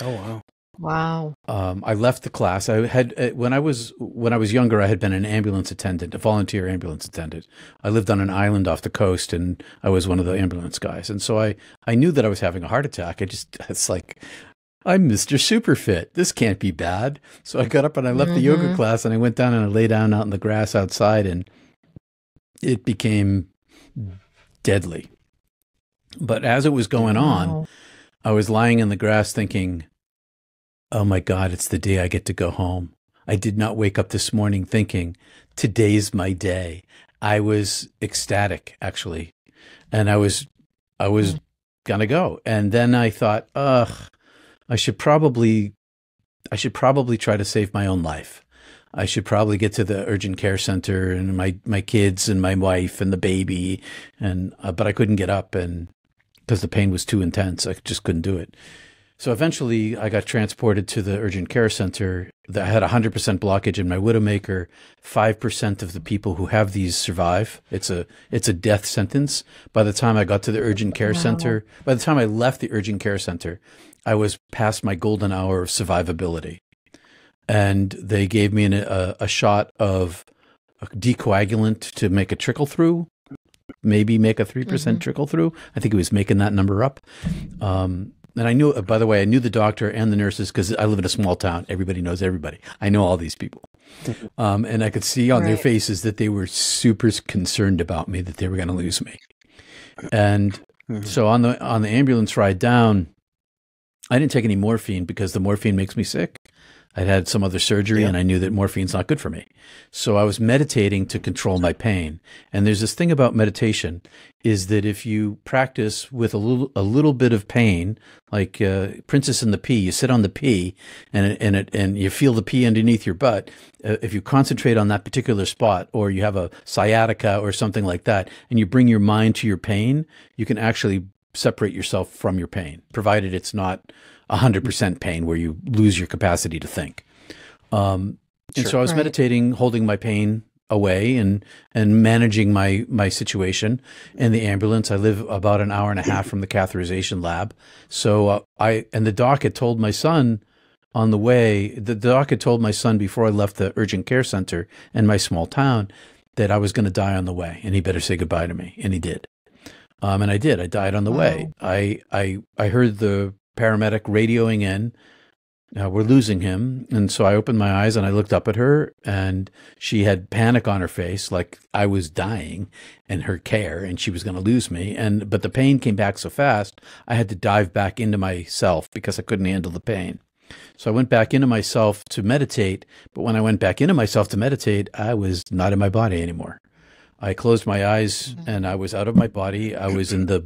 wow. Wow. I left the class. I had when I was younger, I had been an ambulance attendant, a volunteer ambulance attendant. I lived on an island off the coast, and I was one of the ambulance guys. And so I knew that I was having a heart attack. It's like, I'm Mr. Superfit. This can't be bad. So I got up and I left the yoga class, and I went down and I lay down out in the grass outside, and it became deadly. But as it was going on, I was lying in the grass thinking, oh my God, it's the day I get to go home. I did not wake up this morning thinking, today's my day. I was ecstatic, actually. And I was going to go. And then I thought, I should probably try to save my own life. I should probably get to the urgent care center, and my kids and my wife and the baby. But I couldn't get up, and because the pain was too intense, I just couldn't do it. So eventually I got transported to the urgent care center. That had 100% blockage in my widowmaker. 5% of the people who have these survive. It's a death sentence. By the time I got to the urgent care center, by the time I left the urgent care center, I was past my golden hour of survivability. And they gave me a shot of a decoagulant to make a trickle through, maybe make a 3% trickle through. I think he was making that number up. And I knew, by the way, I knew the doctor and the nurses, because I live in a small town. Everybody knows everybody. I know all these people. And I could see on their faces that they were super concerned about me, that they were going to lose me. And so on the ambulance ride down, I didn't take any morphine, because the morphine makes me sick. I'd had some other surgery, and I knew that morphine's not good for me. So I was meditating to control my pain. And there's this thing about meditation, is that if you practice with a little bit of pain, like Princess and the Pea, you sit on the pea and you feel the pea underneath your butt. If you concentrate on that particular spot, or you have a sciatica or something like that, and you bring your mind to your pain, you can actually separate yourself from your pain, provided it's not 100% pain where you lose your capacity to think. And so I was meditating, holding my pain away and managing my situation in the ambulance. I live about an hour and a half from the catheterization lab. So the doc had told my son on the way, the doc had told my son before I left the urgent care center in my small town that I was going to die on the way and he better say goodbye to me. And he did. And I did. I died on the way. I heard the paramedic radioing in. We're losing him. And so I opened my eyes and I looked up at her and she had panic on her face, like I was dying in her care and she was going to lose me. But the pain came back so fast, I had to dive back into myself because I couldn't handle the pain. So I went back into myself to meditate. But when I went back into myself to meditate, I was not in my body anymore. I closed my eyes and I was out of my body. I was in the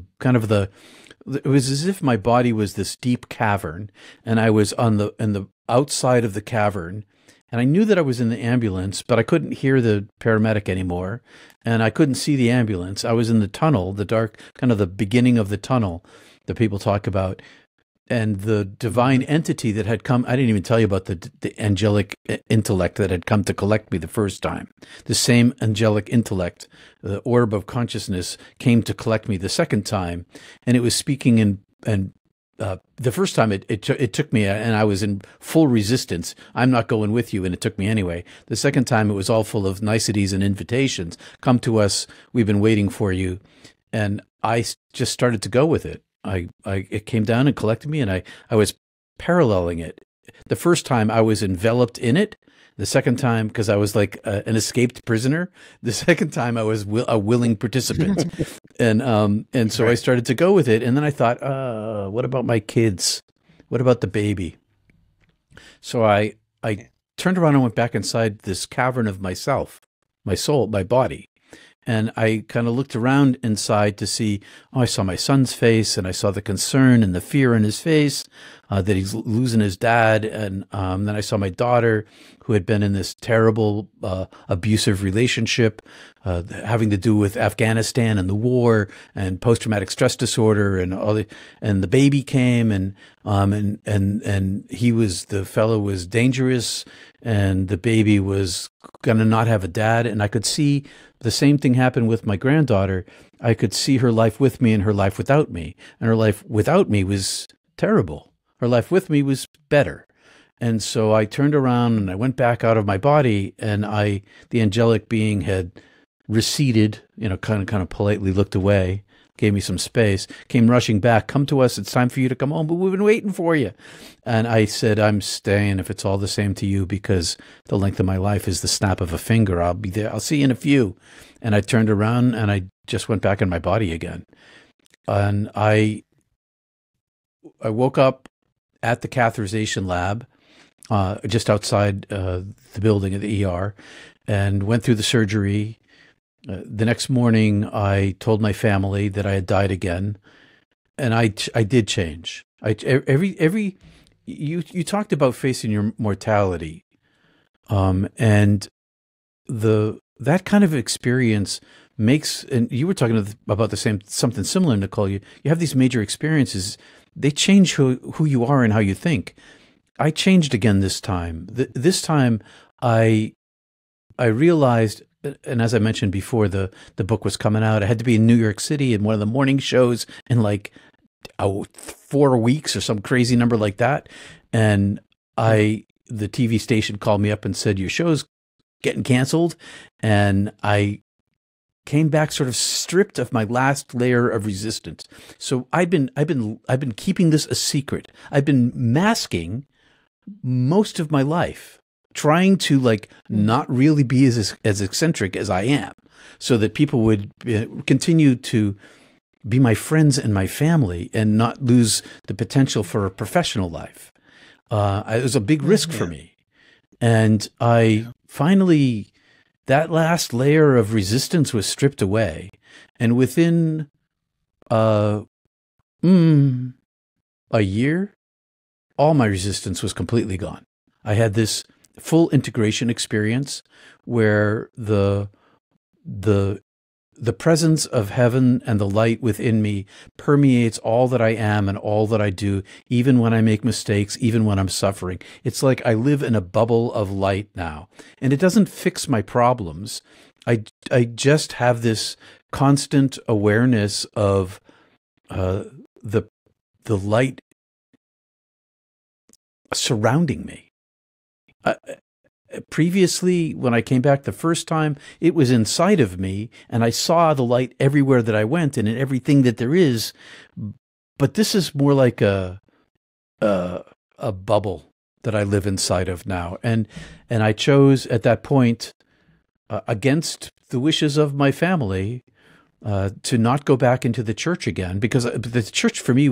it was as if my body was this deep cavern and I was in the outside of the cavern, and I knew that I was in the ambulance, but I couldn't hear the paramedic anymore and I couldn't see the ambulance. I was in the tunnel, the dark, kind of the beginning of the tunnel that people talk about. And the divine entity that had come, I didn't even tell you about the angelic intellect that had come to collect me the first time. The same angelic intellect, the orb of consciousness, came to collect me the second time. And it was speaking the first time it took me, and I was in full resistance. I'm not going with you, and it took me anyway. The second time it was all full of niceties and invitations. Come to us, we've been waiting for you. And I just started to go with it. It came down and collected me, and I was paralleling it. The first time I was enveloped in it. The second time, because I was like an escaped prisoner. The second time I was a willing participant. and so I started to go with it. And then I thought, what about my kids? What about the baby? So I turned around and went back inside this cavern of myself, my soul, my body. And I kind of looked around inside to see, I saw my son's face and I saw the concern and the fear in his face that he's losing his dad. And then I saw my daughter, who had been in this terrible abusive relationship having to do with Afghanistan and the war and post-traumatic stress disorder and and the baby came and the fellow was dangerous and the baby was going to not have a dad. And I could see the same thing happen with my granddaughter. I could see her life with me and her life without me. And her life without me was terrible. Her life with me was better. And so I turned around and I went back out of my body, and the angelic being had receded, kind of politely looked away, gave me some space, came rushing back. Come to us. It's time for you to come home, but we've been waiting for you. And I said, I'm staying if it's all the same to you, because the length of my life is the snap of a finger. I'll be there. I'll see you in a few. And I turned around and I just went back in my body again. And I woke up at the catheterization lab, just outside the building of the ER, and went through the surgery. The next morning, I told my family that I had died again, and I did change. You talked about facing your mortality, and that kind of experience makes, and you were talking about something similar, Nicole. You have these major experiences. They change who you are and how you think. I changed again this time. This time, I realized, and as I mentioned before, the book was coming out. I had to be in New York City in one of the morning shows in like 4 weeks or some crazy number like that. And the TV station called me up and said, your show's getting canceled. And I came back sort of stripped of my last layer of resistance. So I've been keeping this a secret. I've been masking most of my life, trying to not really be as eccentric as I am, so that people would continue to be my friends and my family and not lose the potential for a professional life. It was a big risk for me. And finally, that last layer of resistance was stripped away. And within a year, all my resistance was completely gone. I had this full integration experience where the the presence of heaven and the light within me permeates all that I am and all that I do, even when I make mistakes, even when I'm suffering. It's like I live in a bubble of light now, and it doesn't fix my problems. I just have this constant awareness of the light surrounding me. Previously, when I came back the first time, it was inside of me, and I saw the light everywhere that I went and in everything that there is. But this is more like a bubble that I live inside of now, and I chose at that point, against the wishes of my family, to not go back into the church again, because the church for me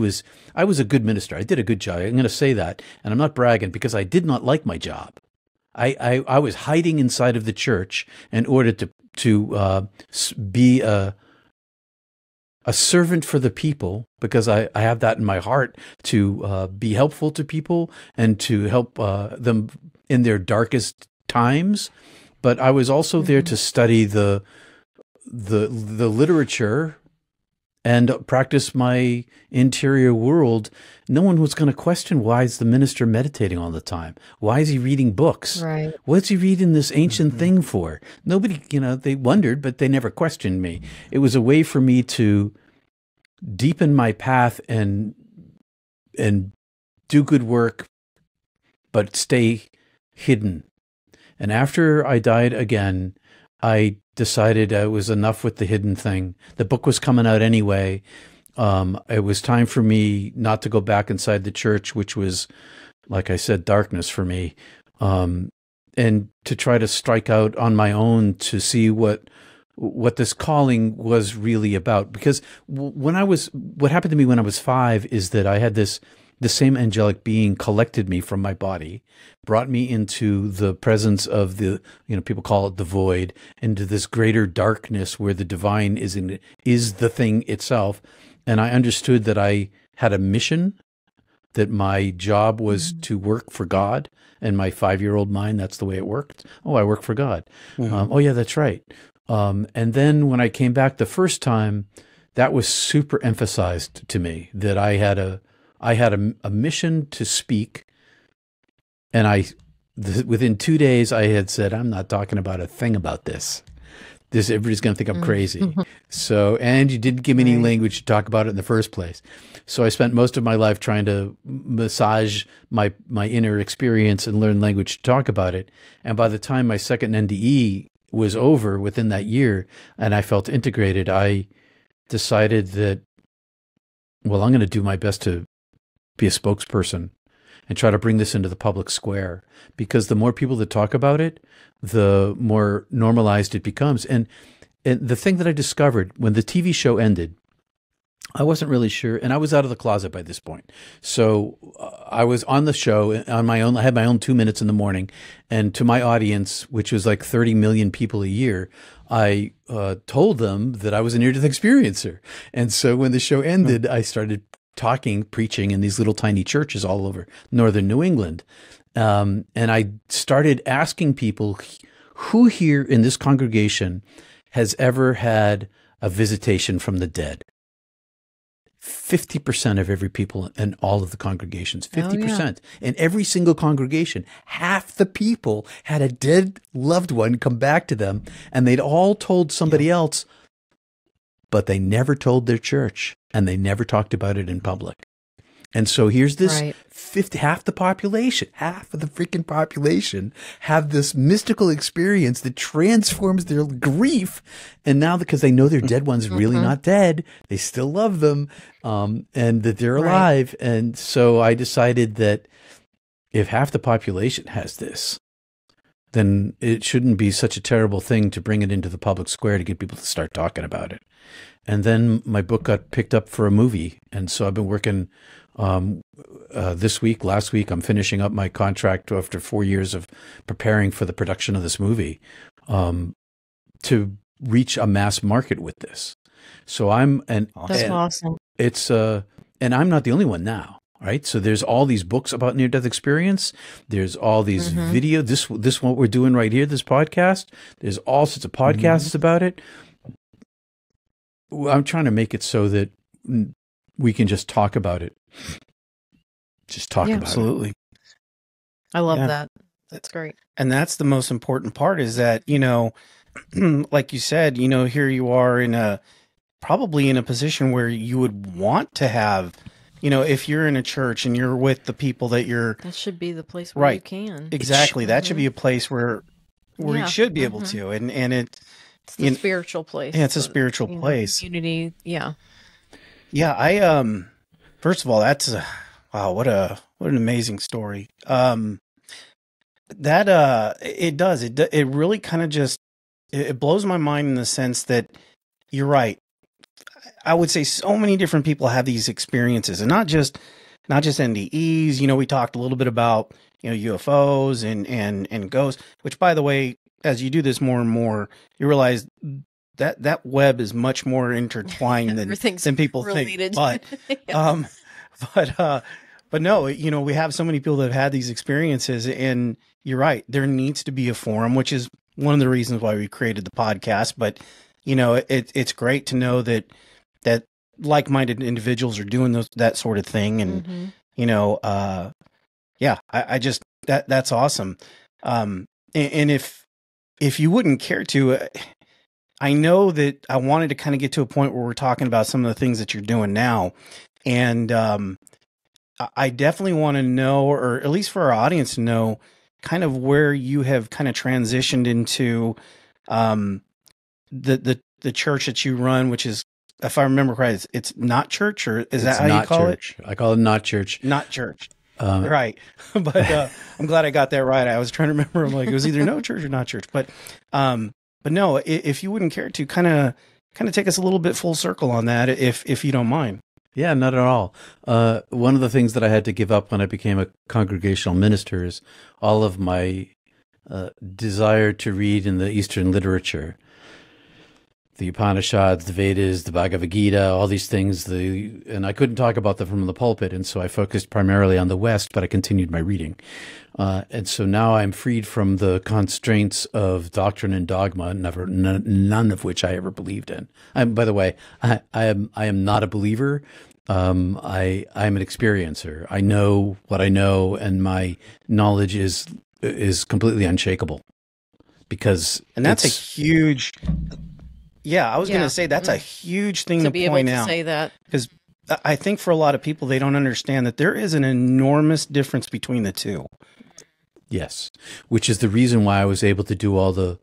I was a good minister. I did a good job. I'm going to say that, and I'm not bragging, because I did not like my job. I was hiding inside of the church in order to be a servant for the people, because I have that in my heart, to be helpful to people and to help them in their darkest times. But I was also there to study the literature and practice my interior world. No one was going to question, why is the minister meditating all the time? Why is he reading books? Right. What's he reading this ancient thing for? Nobody, they wondered, but they never questioned me. It was a way for me to deepen my path and do good work, but stay hidden. And after I died again, I decided it was enough with the hidden thing. The book was coming out anyway. It was time for me not to go back inside the church, which was, like I said, darkness for me, and to try to strike out on my own to see what this calling was really about. Because what happened to me when I was 5 is that I had the same angelic being collected me from my body, brought me into the presence of the, people call it the void, into this greater darkness where the divine is the thing itself. And I understood that I had a mission, that my job was to work for God. And my 5-year-old mind, that's the way it worked. Oh, I work for God. Oh yeah, that's right. And then when I came back the first time, that was super emphasized to me, that I had a mission to speak, and within 2 days I had said, I'm not talking about a thing about this. Everybody's going to think I'm crazy. So, and you didn't give me any language to talk about it in the first place. So I spent most of my life trying to massage my inner experience and learn language to talk about it. And by the time my second NDE was over within that year, and I felt integrated, I decided that, well, I'm going to do my best to be a spokesperson and try to bring this into the public square, because the more people that talk about it, the more normalized it becomes. And the thing that I discovered when the TV show ended, I wasn't really sure, and I was out of the closet by this point. So I was on the show on my own. I had my own 2 minutes in the morning, and to my audience, which was like 30 million people a year, I told them that I was a near-death experiencer. And so when the show ended, I started preaching in these little tiny churches all over northern New England. And I started asking people, who here in this congregation has ever had a visitation from the dead? 50% of every people in all of the congregations, 50%. In every single congregation, half the people had a dead loved one come back to them, and they'd all told somebody else, but they never told their church, and they never talked about it in public. And so here's this half the freaking population have this mystical experience that transforms their grief. And now, because they know their dead one's really not dead, they still love them, and that they're alive. And so I decided that if half the population has this, then it shouldn't be such a terrible thing to bring it into the public square to get people to start talking about it. And then my book got picked up for a movie. And so I've been working last week, I'm finishing up my contract after 4 years of preparing for the production of this movie, to reach a mass market with this. So that's awesome. It's, and I'm not the only one now. Right. So there's all these books about near-death experience. There's all these video, this what we're doing right here, this podcast. There's all sorts of podcasts about it. I'm trying to make it so that we can just talk about it. Just talk about absolutely. it. I love that. That's great. And that's the most important part is that, like you said, here you are probably in a position where you would want to have, if you're in a church and you're with the people that that should be the place where you can. Exactly. That should be a place where you should be able to. And it's a spiritual place. Yeah, it's a spiritual place. Community. Yeah. Yeah. I, first of all, that's, wow, what an amazing story. It really kind of just, it blows my mind in the sense that you're right. I would say so many different people have these experiences, and not just NDEs. We talked a little bit about, UFOs and ghosts, which, by the way, as you do this more and more, you realize that web is much more intertwined than people related. Think. But no, we have so many people that have had these experiences, and you're right. There needs to be a forum, which is one of the reasons why we created the podcast. But, it's great to know that like-minded individuals are doing that sort of thing. And, I just, that's awesome. And if you wouldn't care to, I know that I wanted to kind of get to a point where we're talking about some of the things that you're doing now. And, I definitely want to know, or at least for our audience to know, kind of where you have kind of transitioned into the church that you run, which is, if I remember right, it's not church, or is that how you call it? I call it not church. Not church. Right. But I'm glad I got that right. I was trying to remember. I'm like, it was either no church or not church. But no, if you wouldn't care to kind of take us a little bit full circle on that, if you don't mind. Yeah, not at all. One of the things that I had to give up when I became a congregational minister is all of my desire to read in the Eastern literature. The Upanishads, the Vedas, the Bhagavad Gita, all these things, and I couldn't talk about them from the pulpit, and so I focused primarily on the West, but I continued my reading. And so now I'm freed from the constraints of doctrine and dogma, none of which I ever believed in. By the way, I am not a believer. I'm an experiencer. I know what I know, and my knowledge is completely unshakable. And that's a huge. Yeah, I was going to say that's a huge thing to point out. Say that, because I think for a lot of people, they don't understand that there is an enormous difference between the two. Yes, which is the reason why I was able to do all the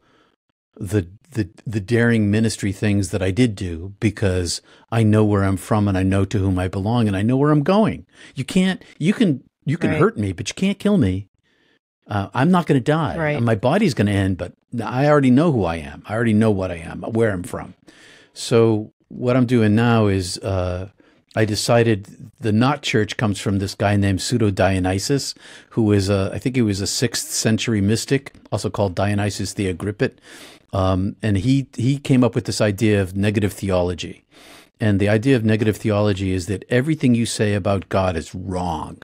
daring ministry things that I did do, because I know where I'm from and I know to whom I belong and I know where I'm going. You can hurt me, but you can't kill me. I'm not going to die. Right. My body's going to end, but I already know who I am. I already know what I am, where I'm from. So what I'm doing now is I decided the not church comes from this guy named Pseudo-Dionysus, who is I think he was a 6th century mystic, also called Dionysus the Agrippid. And he came up with this idea of negative theology. And the idea of negative theology is that everything you say about God is wrong.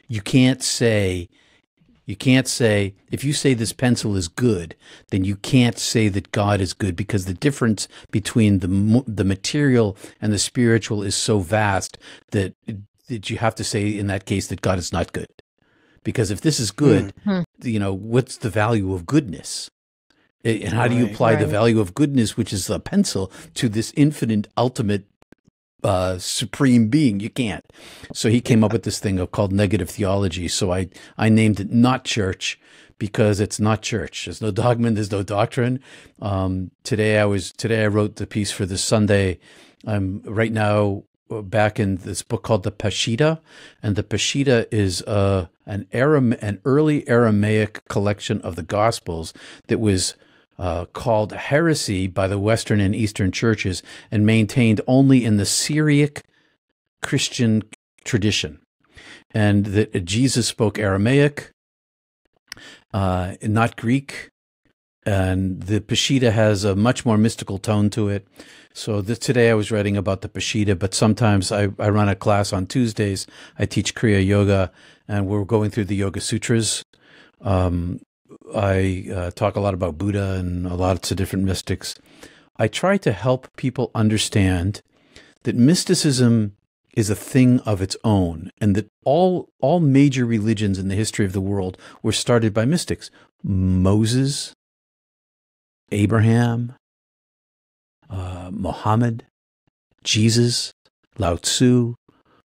You can't say, if you say this pencil is good, then you can't say that God is good, because the difference between the material and the spiritual is so vast that you have to say in that case that God is not good. Because if this is good, what's the value of goodness? And how do you apply the value of goodness, which is a pencil, to this infinite, ultimate, supreme being? You can't. So he came up with this thing called negative theology. So I named it not church, because it's not church. There's no dogma, there's no doctrine. Today I wrote the piece for this Sunday. I'm right now back in this book called the Peshitta, and the Peshitta is an early Aramaic collection of the Gospels that was called heresy by the Western and Eastern churches and maintained only in the Syriac Christian tradition. And that Jesus spoke Aramaic, not Greek. And the Peshitta has a much more mystical tone to it. So today I was writing about the Peshitta, but sometimes I run a class on Tuesdays. I teach Kriya Yoga, and we're going through the Yoga Sutras. I talk a lot about Buddha and lots of different mystics. I try to help people understand that mysticism is a thing of its own, and that all major religions in the history of the world were started by mystics. Moses, Abraham, Muhammad, Jesus, Lao Tzu,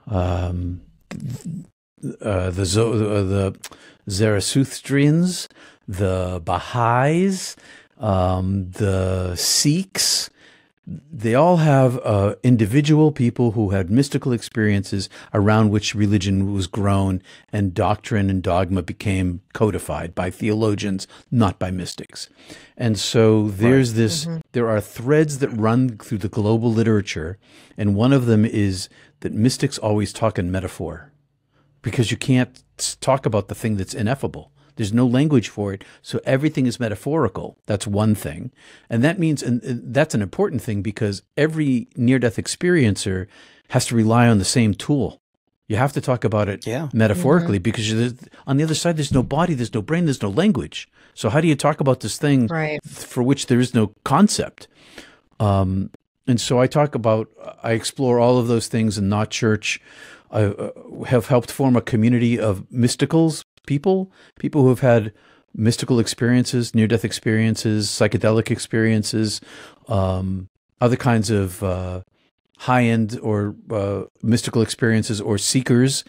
the Zarathustrians, the Baha'is, the Sikhs. They all have individual people who had mystical experiences around which religion was grown, and doctrine and dogma became codified by theologians, not by mystics. And so there's this, there are threads that run through the global literature, and one of them is that mystics always talk in metaphor, because you can't talk about the thing that's ineffable. There's no language for it, so everything is metaphorical. That's one thing. And that means, and that's an important thing, because every near-death experiencer has to rely on the same tool. You have to talk about it metaphorically, because on the other side, there's no body, there's no brain, there's no language. So how do you talk about this thing for which there is no concept? And so I explore all of those things in Not Church. I have helped form a community of mysticals, people who have had mystical experiences, near-death experiences, psychedelic experiences, other kinds of high-end or mystical experiences, or seekers.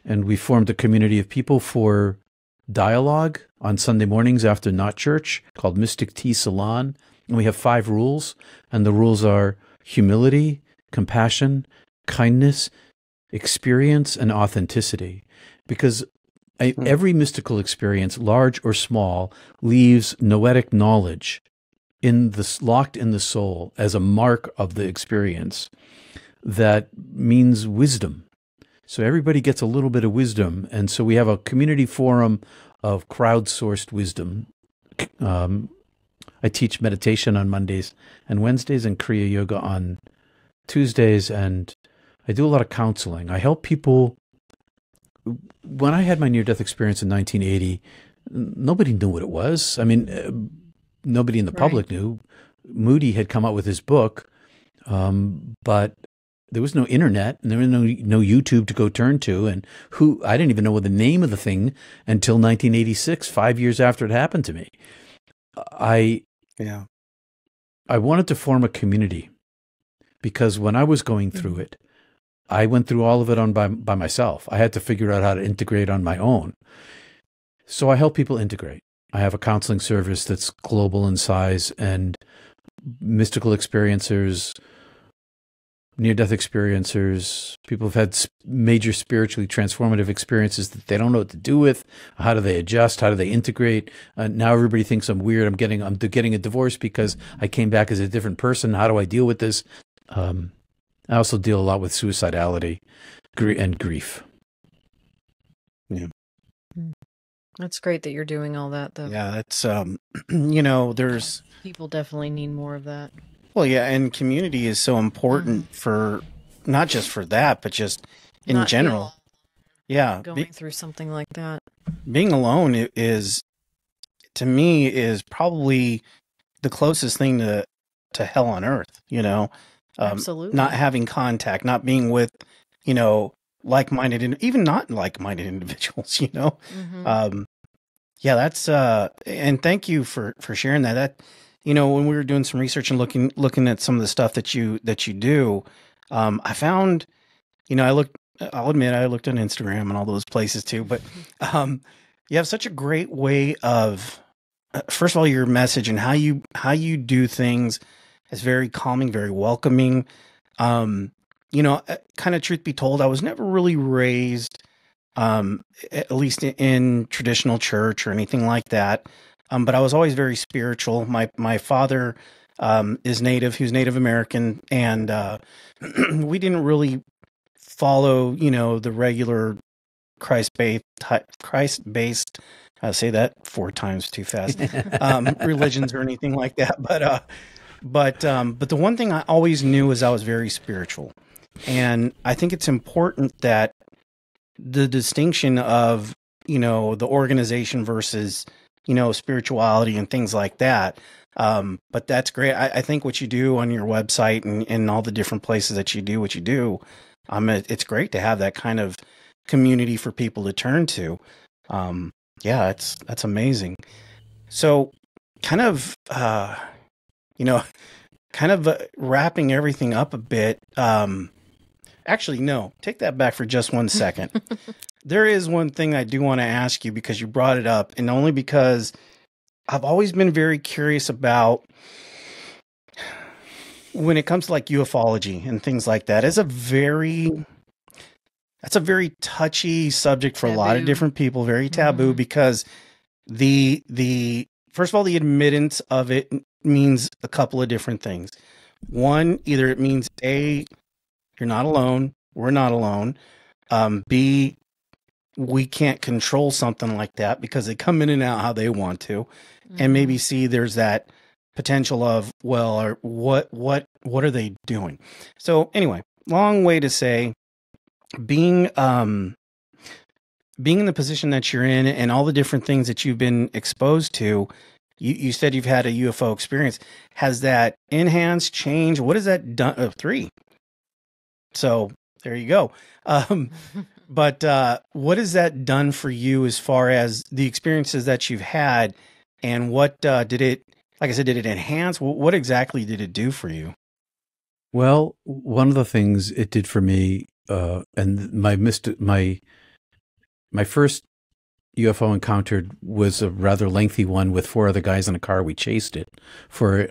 And we formed a community of people for dialogue on Sunday mornings after Not Church called Mystic Tea Salon. And we have 5 rules. And the rules are humility, compassion, kindness, experience, and authenticity. Because every mystical experience, large or small, leaves noetic knowledge locked in the soul as a mark of the experience that means wisdom. So everybody gets a little bit of wisdom. And so we have a community forum of crowdsourced wisdom. I teach meditation on Mondays and Wednesdays, and Kriya Yoga on Tuesdays, and I do a lot of counseling. I help people. When I had my near-death experience in 1980, nobody knew what it was. I mean, nobody in the public knew. Moody had come out with his book, but there was no internet, and there was no YouTube to go turn to. And I didn't even know what the name of the thing until 1986, 5 years after it happened to me. I wanted to form a community, because when I was going through it, I went through all of it by myself. I had to figure out how to integrate on my own. So I help people integrate. I have a counseling service that's global in size, and mystical experiencers, near-death experiencers, people who've had major spiritually transformative experiences that they don't know what to do with. How do they adjust? How do they integrate? Now everybody thinks I'm weird. I'm getting a divorce because I came back as a different person. How do I deal with this? I also deal a lot with suicidality and grief. Yeah. That's great that you're doing all that, though. Yeah, that's, there's... People definitely need more of that. Well, yeah, and community is so important for, not just for that, but just in general. Yeah. Going through something like that. Being alone is, to me, is probably the closest thing to hell on earth, Absolutely. Not having contact, not being with, like-minded, even not like-minded individuals, Yeah, that's, and thank you for sharing that. That, when we were doing some research and looking at some of the stuff that you do, I found, I'll admit I looked on Instagram and all those places too, but, you have such a great way of, first of all, your message and how you do things is very calming, very welcoming. Kind of truth be told, I was never really raised, at least in traditional church or anything like that. But I was always very spiritual. My father is Native; he was Native American, and we didn't really follow, the regular Christ-based. I say that 4 times too fast. Religions or anything like that, but the one thing I always knew is I was very spiritual, and I think it's important that the distinction of the organization versus spirituality and things like that. But that's great. I think what you do on your website and all the different places that you do what you do, it's great to have that kind of community for people to turn to. Yeah, that's amazing. So kind of, wrapping everything up a bit. Actually, no, take that back for just 1 second. There is one thing I do want to ask you because you brought it up, and only because I've always been very curious about when it comes to like ufology and things like that. That's a very touchy subject for a lot of different people, very taboo, because the first of all, the admittance of it means a couple of different things. One, either it means A, you're not alone, we're not alone. B, we can't control something like that because they come in and out how they want to. And maybe C, there's that potential of, well, what are they doing? So anyway, long way to say, being in the position that you're in and all the different things that you've been exposed to, you said you've had a UFO experience. Has that enhanced, changed? What has that done? 3. So there you go. But what has that done for you as far as the experiences that you've had, and what did it, like I said, did it enhance? What exactly did it do for you? Well, one of the things it did for me, and my first UFO encounter was a rather lengthy one with 4 other guys in a car. We chased it for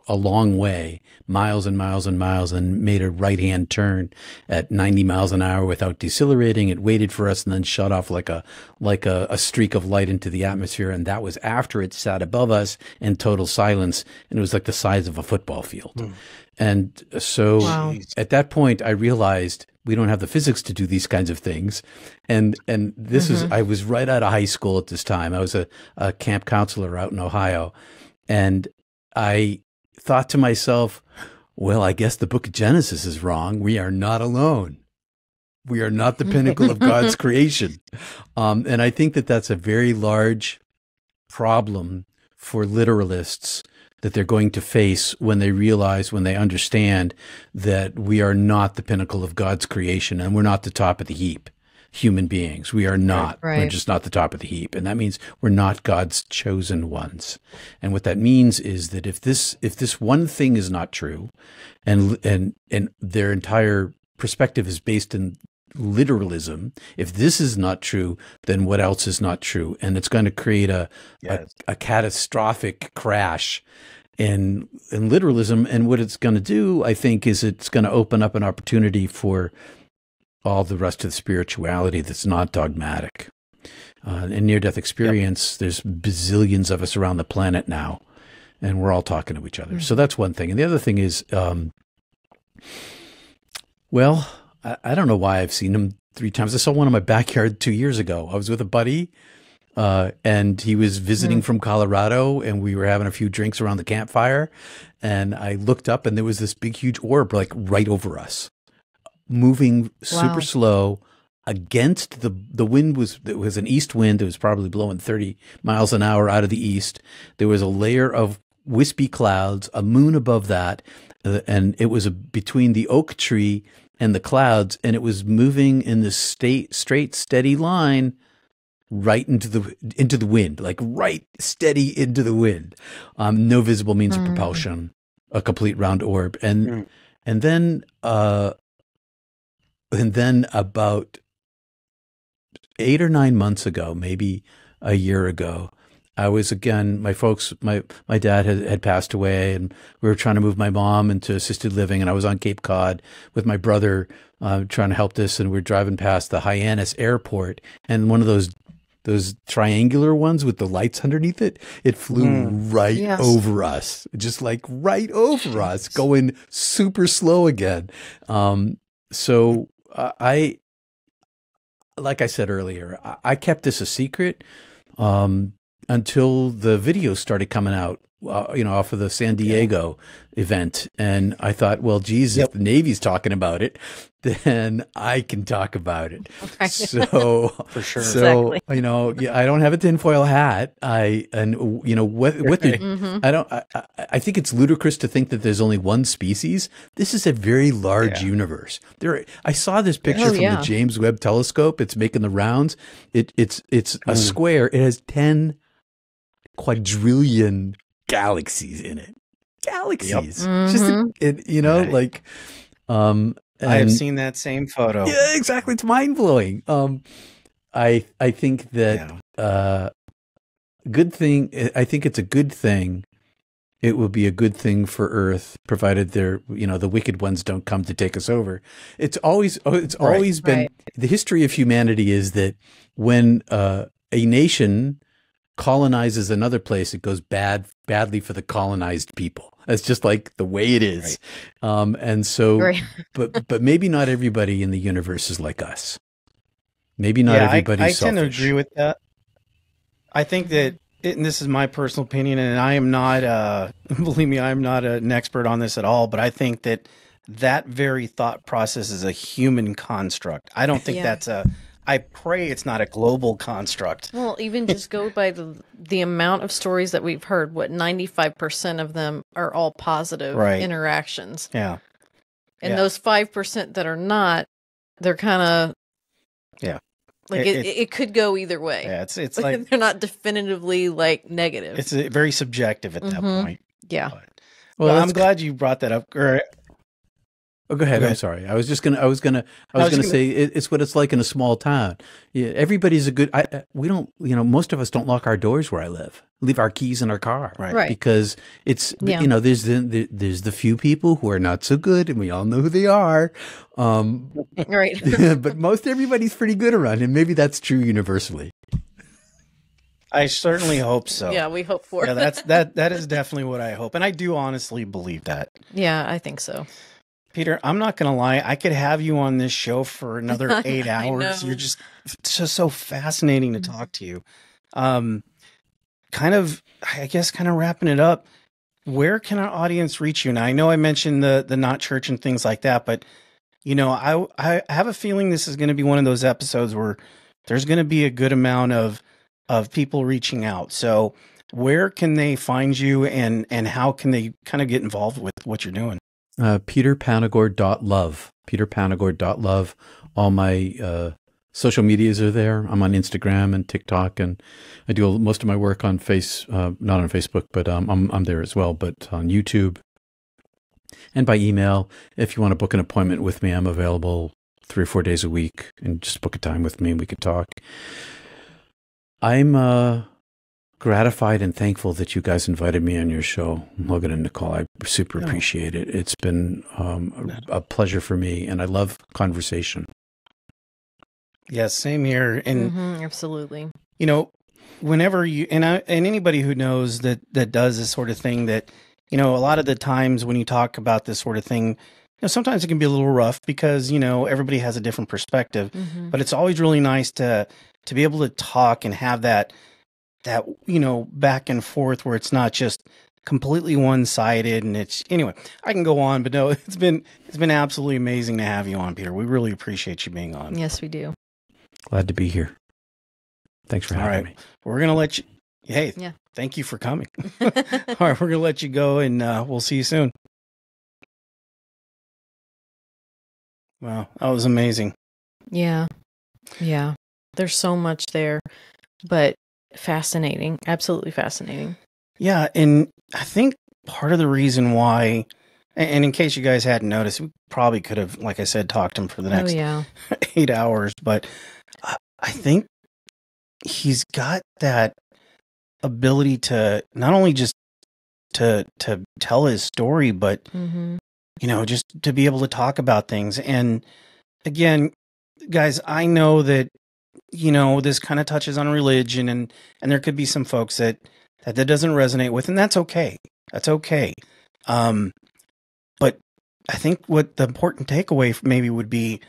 a long way, miles and miles and miles, and made a right-hand turn at 90 miles an hour without decelerating. It waited for us and then shot off like a streak of light into the atmosphere. And that was after it sat above us in total silence. And it was like the size of a football field. And so at that point, I realized we don't have the physics to do these kinds of things. And this is, I was right out of high school at this time. I was a camp counselor out in Ohio. And I thought to myself, well, I guess the book of Genesis is wrong. We are not alone. We are not the pinnacle of God's creation. And I think that that's a very large problem for literalists that they're going to face when they understand that we are not the pinnacle of God's creation and we're not the top of the heap. Human beings. We are not. Right. We're just not the top of the heap. And that means we're not God's chosen ones. And what that means is that if this one thing is not true, and their entire perspective is based in literalism, if this is not true, then what else is not true? And it's going to create a catastrophic crash in literalism. And what it's going to do, I think, is it's going to open up an opportunity for all the rest of the spirituality that's not dogmatic. In near-death experience, there's bazillions of us around the planet now, and we're all talking to each other. So that's one thing. And the other thing is, well, I don't know why I've seen him 3 times. I saw one in my backyard 2 years ago. I was with a buddy, and he was visiting from Colorado, and we were having a few drinks around the campfire, and I looked up, and there was this big, huge orb like right over us, moving super slow against the wind. It was an east wind. It was probably blowing 30 miles an hour out of the east. There was a layer of wispy clouds, a moon above that, and it was between the oak tree and the clouds, and it was moving in this straight, steady line right into the wind, like right steady into the wind. No visible means of propulsion, a complete round orb, and then about 8 or 9 months ago, maybe a year ago, I was again, my dad had passed away, and we were trying to move my mom into assisted living, and I was on Cape Cod with my brother trying to help this, and we're driving past the Hyannis airport, and one of those triangular ones with the lights underneath it, it flew over us, just like right over us, going super slow again. So like I said earlier, I kept this a secret until the videos started coming out off of the San Diego event. And I thought, well, geez, if the Navy's talking about it, then I can talk about it. Right. So for sure. So, Exactly. I don't have a tinfoil hat. I think it's ludicrous to think that there's only one species. This is a very large universe. I saw this picture from the James Webb Telescope. It's making the rounds. It's a square. It has 10 quadrillion galaxies in it. Galaxies. Just I have seen that same photo. Yeah, exactly. It's mind blowing. I think that good thing. I think it's a good thing. It will be a good thing for Earth, provided the wicked ones don't come to take us over. It's always been the history of humanity is that when a nation colonizes another place, it goes badly for the colonized people. That's just like the way it is. Right. And so, but maybe not everybody in the universe is like us. Maybe not everybody's selfish. I tend to agree with that. I think that, and this is my personal opinion, and I am not, believe me, I'm not an expert on this at all, but I think that very thought process is a human construct. I don't think I pray it's not a global construct. Well, even just go by the amount of stories that we've heard, 95% of them are all positive interactions. Yeah. And those 5% that are not, they're kind of like it could go either way. Yeah, it's like they're not definitively like negative. It's very subjective at that point. Yeah. Well, I'm glad you brought that up. Oh, go ahead. I'm sorry. I was gonna say it's what it's like in a small town. Yeah, everybody's a good. We don't. Most of us don't lock our doors where I live. Leave our keys in our car, right? Because it's there's the few people who are not so good, and we all know who they are. Right. But most everybody's pretty good around, and maybe that's true universally. I certainly hope so. Yeah, we hope for. Yeah, that is definitely what I hope, and I do honestly believe that. Yeah, I think so. Peter, I'm not going to lie. I could have you on this show for another 8 hours. You're just so fascinating to talk to you. Kind of wrapping it up. Where can our audience reach you? Now, I know I mentioned the Not Church and things like that, but I have a feeling this is going to be one of those episodes where there's going to be a good amount of people reaching out. So where can they find you and how can they kind of get involved with what you're doing? PeterPanagore.love. PeterPanagore.love. All my social medias are there. I'm on Instagram and TikTok, and I do most of my work on not on Facebook, but I'm there as well, but on YouTube. And by email, if you want to book an appointment with me, I'm available 3 or 4 days a week, and just book a time with me and we could talk. I'm gratified and thankful that you guys invited me on your show, Logan and Nicole. I super appreciate it. It's been a pleasure for me, and I love conversation. Yes, same here. And absolutely. Whenever you and anybody who knows that does this sort of thing, that a lot of the times when you talk about this sort of thing, sometimes it can be a little rough because everybody has a different perspective. But it's always really nice to be able to talk and have that back and forth where it's not just completely one-sided. And anyway, I can go on, but no, it's been absolutely amazing to have you on, Peter. We really appreciate you being on. Yes, we do. Glad to be here. Thanks for having me. We're going to let you, thank you for coming. All right, we're going to let you go, and we'll see you soon. Wow, that was amazing. Yeah. Yeah. There's so much there, but fascinating. Absolutely fascinating. Yeah, and I think part of the reason why, and in case you guys hadn't noticed, we probably could have, like I said, talked to him for the next 8 hours, but I think he's got that ability to not only just to tell his story, but just to be able to talk about things. And again, guys, I know that this kind of touches on religion, and there could be some folks that doesn't resonate with, and that's okay. That's okay. But I think what the important takeaway maybe would be,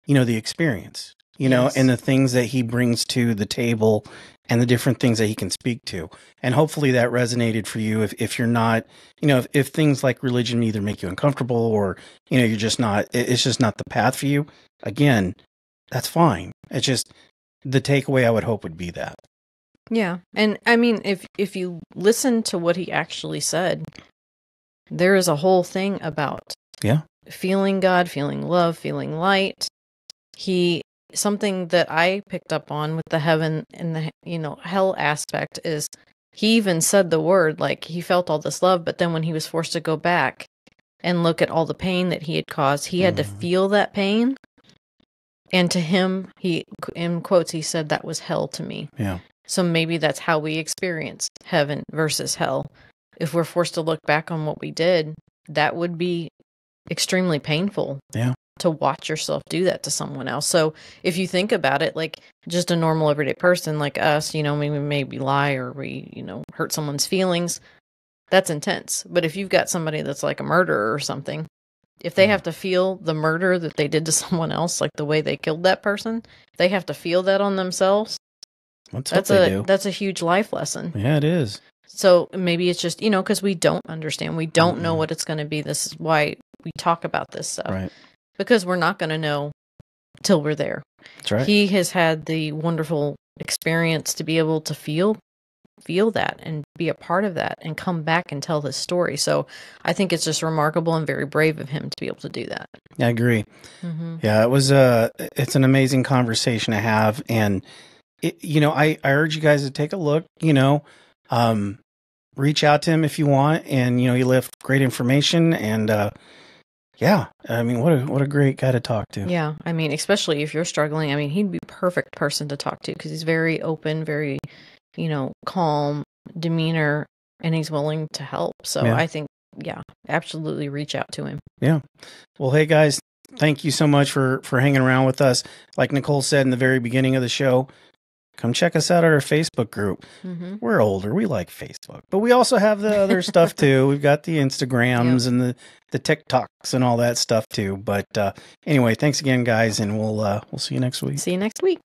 the experience. you know, and the things that he brings to the table and the different things that he can speak to. And hopefully that resonated for you if you're not, you know, if things like religion either make you uncomfortable or, you know, you're just not, it's just not the path for you. Again, that's fine. It's just the takeaway I would hope would be that. Yeah. And I mean, if you listen to what he actually said, there is a whole thing about feeling God, feeling love, feeling light. Something that I picked up on with the heaven and the, you know, hell aspect is he even said the word, like he felt all this love, but then when he was forced to go back and look at all the pain that he had caused, he had to feel that pain. And to him, he, in quotes, he said that was hell to me. Yeah. So maybe that's how we experience heaven versus hell. If we're forced to look back on what we did, that would be extremely painful. Yeah. To watch yourself do that to someone else. So if you think about it, like just a normal everyday person like us, you know, we maybe lie or we, you know, hurt someone's feelings. That's intense. But if you've got somebody that's like a murderer or something, if they have to feel the murder that they did to someone else, like the way they killed that person, they have to feel that on themselves. That's a huge life lesson. Yeah, it is. So maybe it's just, you know, because we don't understand. We don't know what it's going to be. This is why we talk about this stuff. Right. Because we're not going to know till we're there. That's right. He has had the wonderful experience to be able to feel that and be a part of that and come back and tell his story. So I think it's just remarkable and very brave of him to be able to do that. I agree. Yeah, it's an amazing conversation to have. And, you know, I urge you guys to take a look, you know, reach out to him if you want. And, you know, he left great information and, yeah, I mean, what a great guy to talk to. Yeah, I mean, especially if you're struggling, I mean, he'd be perfect person to talk to because he's very open, very, you know, calm demeanor, and he's willing to help. So I think, absolutely reach out to him. Yeah. Well, hey guys, thank you so much for hanging around with us. Like Nicole said in the very beginning of the show, come check us out at our Facebook group. Mm-hmm. We're older. We like Facebook. But we also have the other stuff too. We've got the Instagrams and the TikToks and all that stuff too. But anyway, thanks again, guys, and we'll see you next week. See you next week.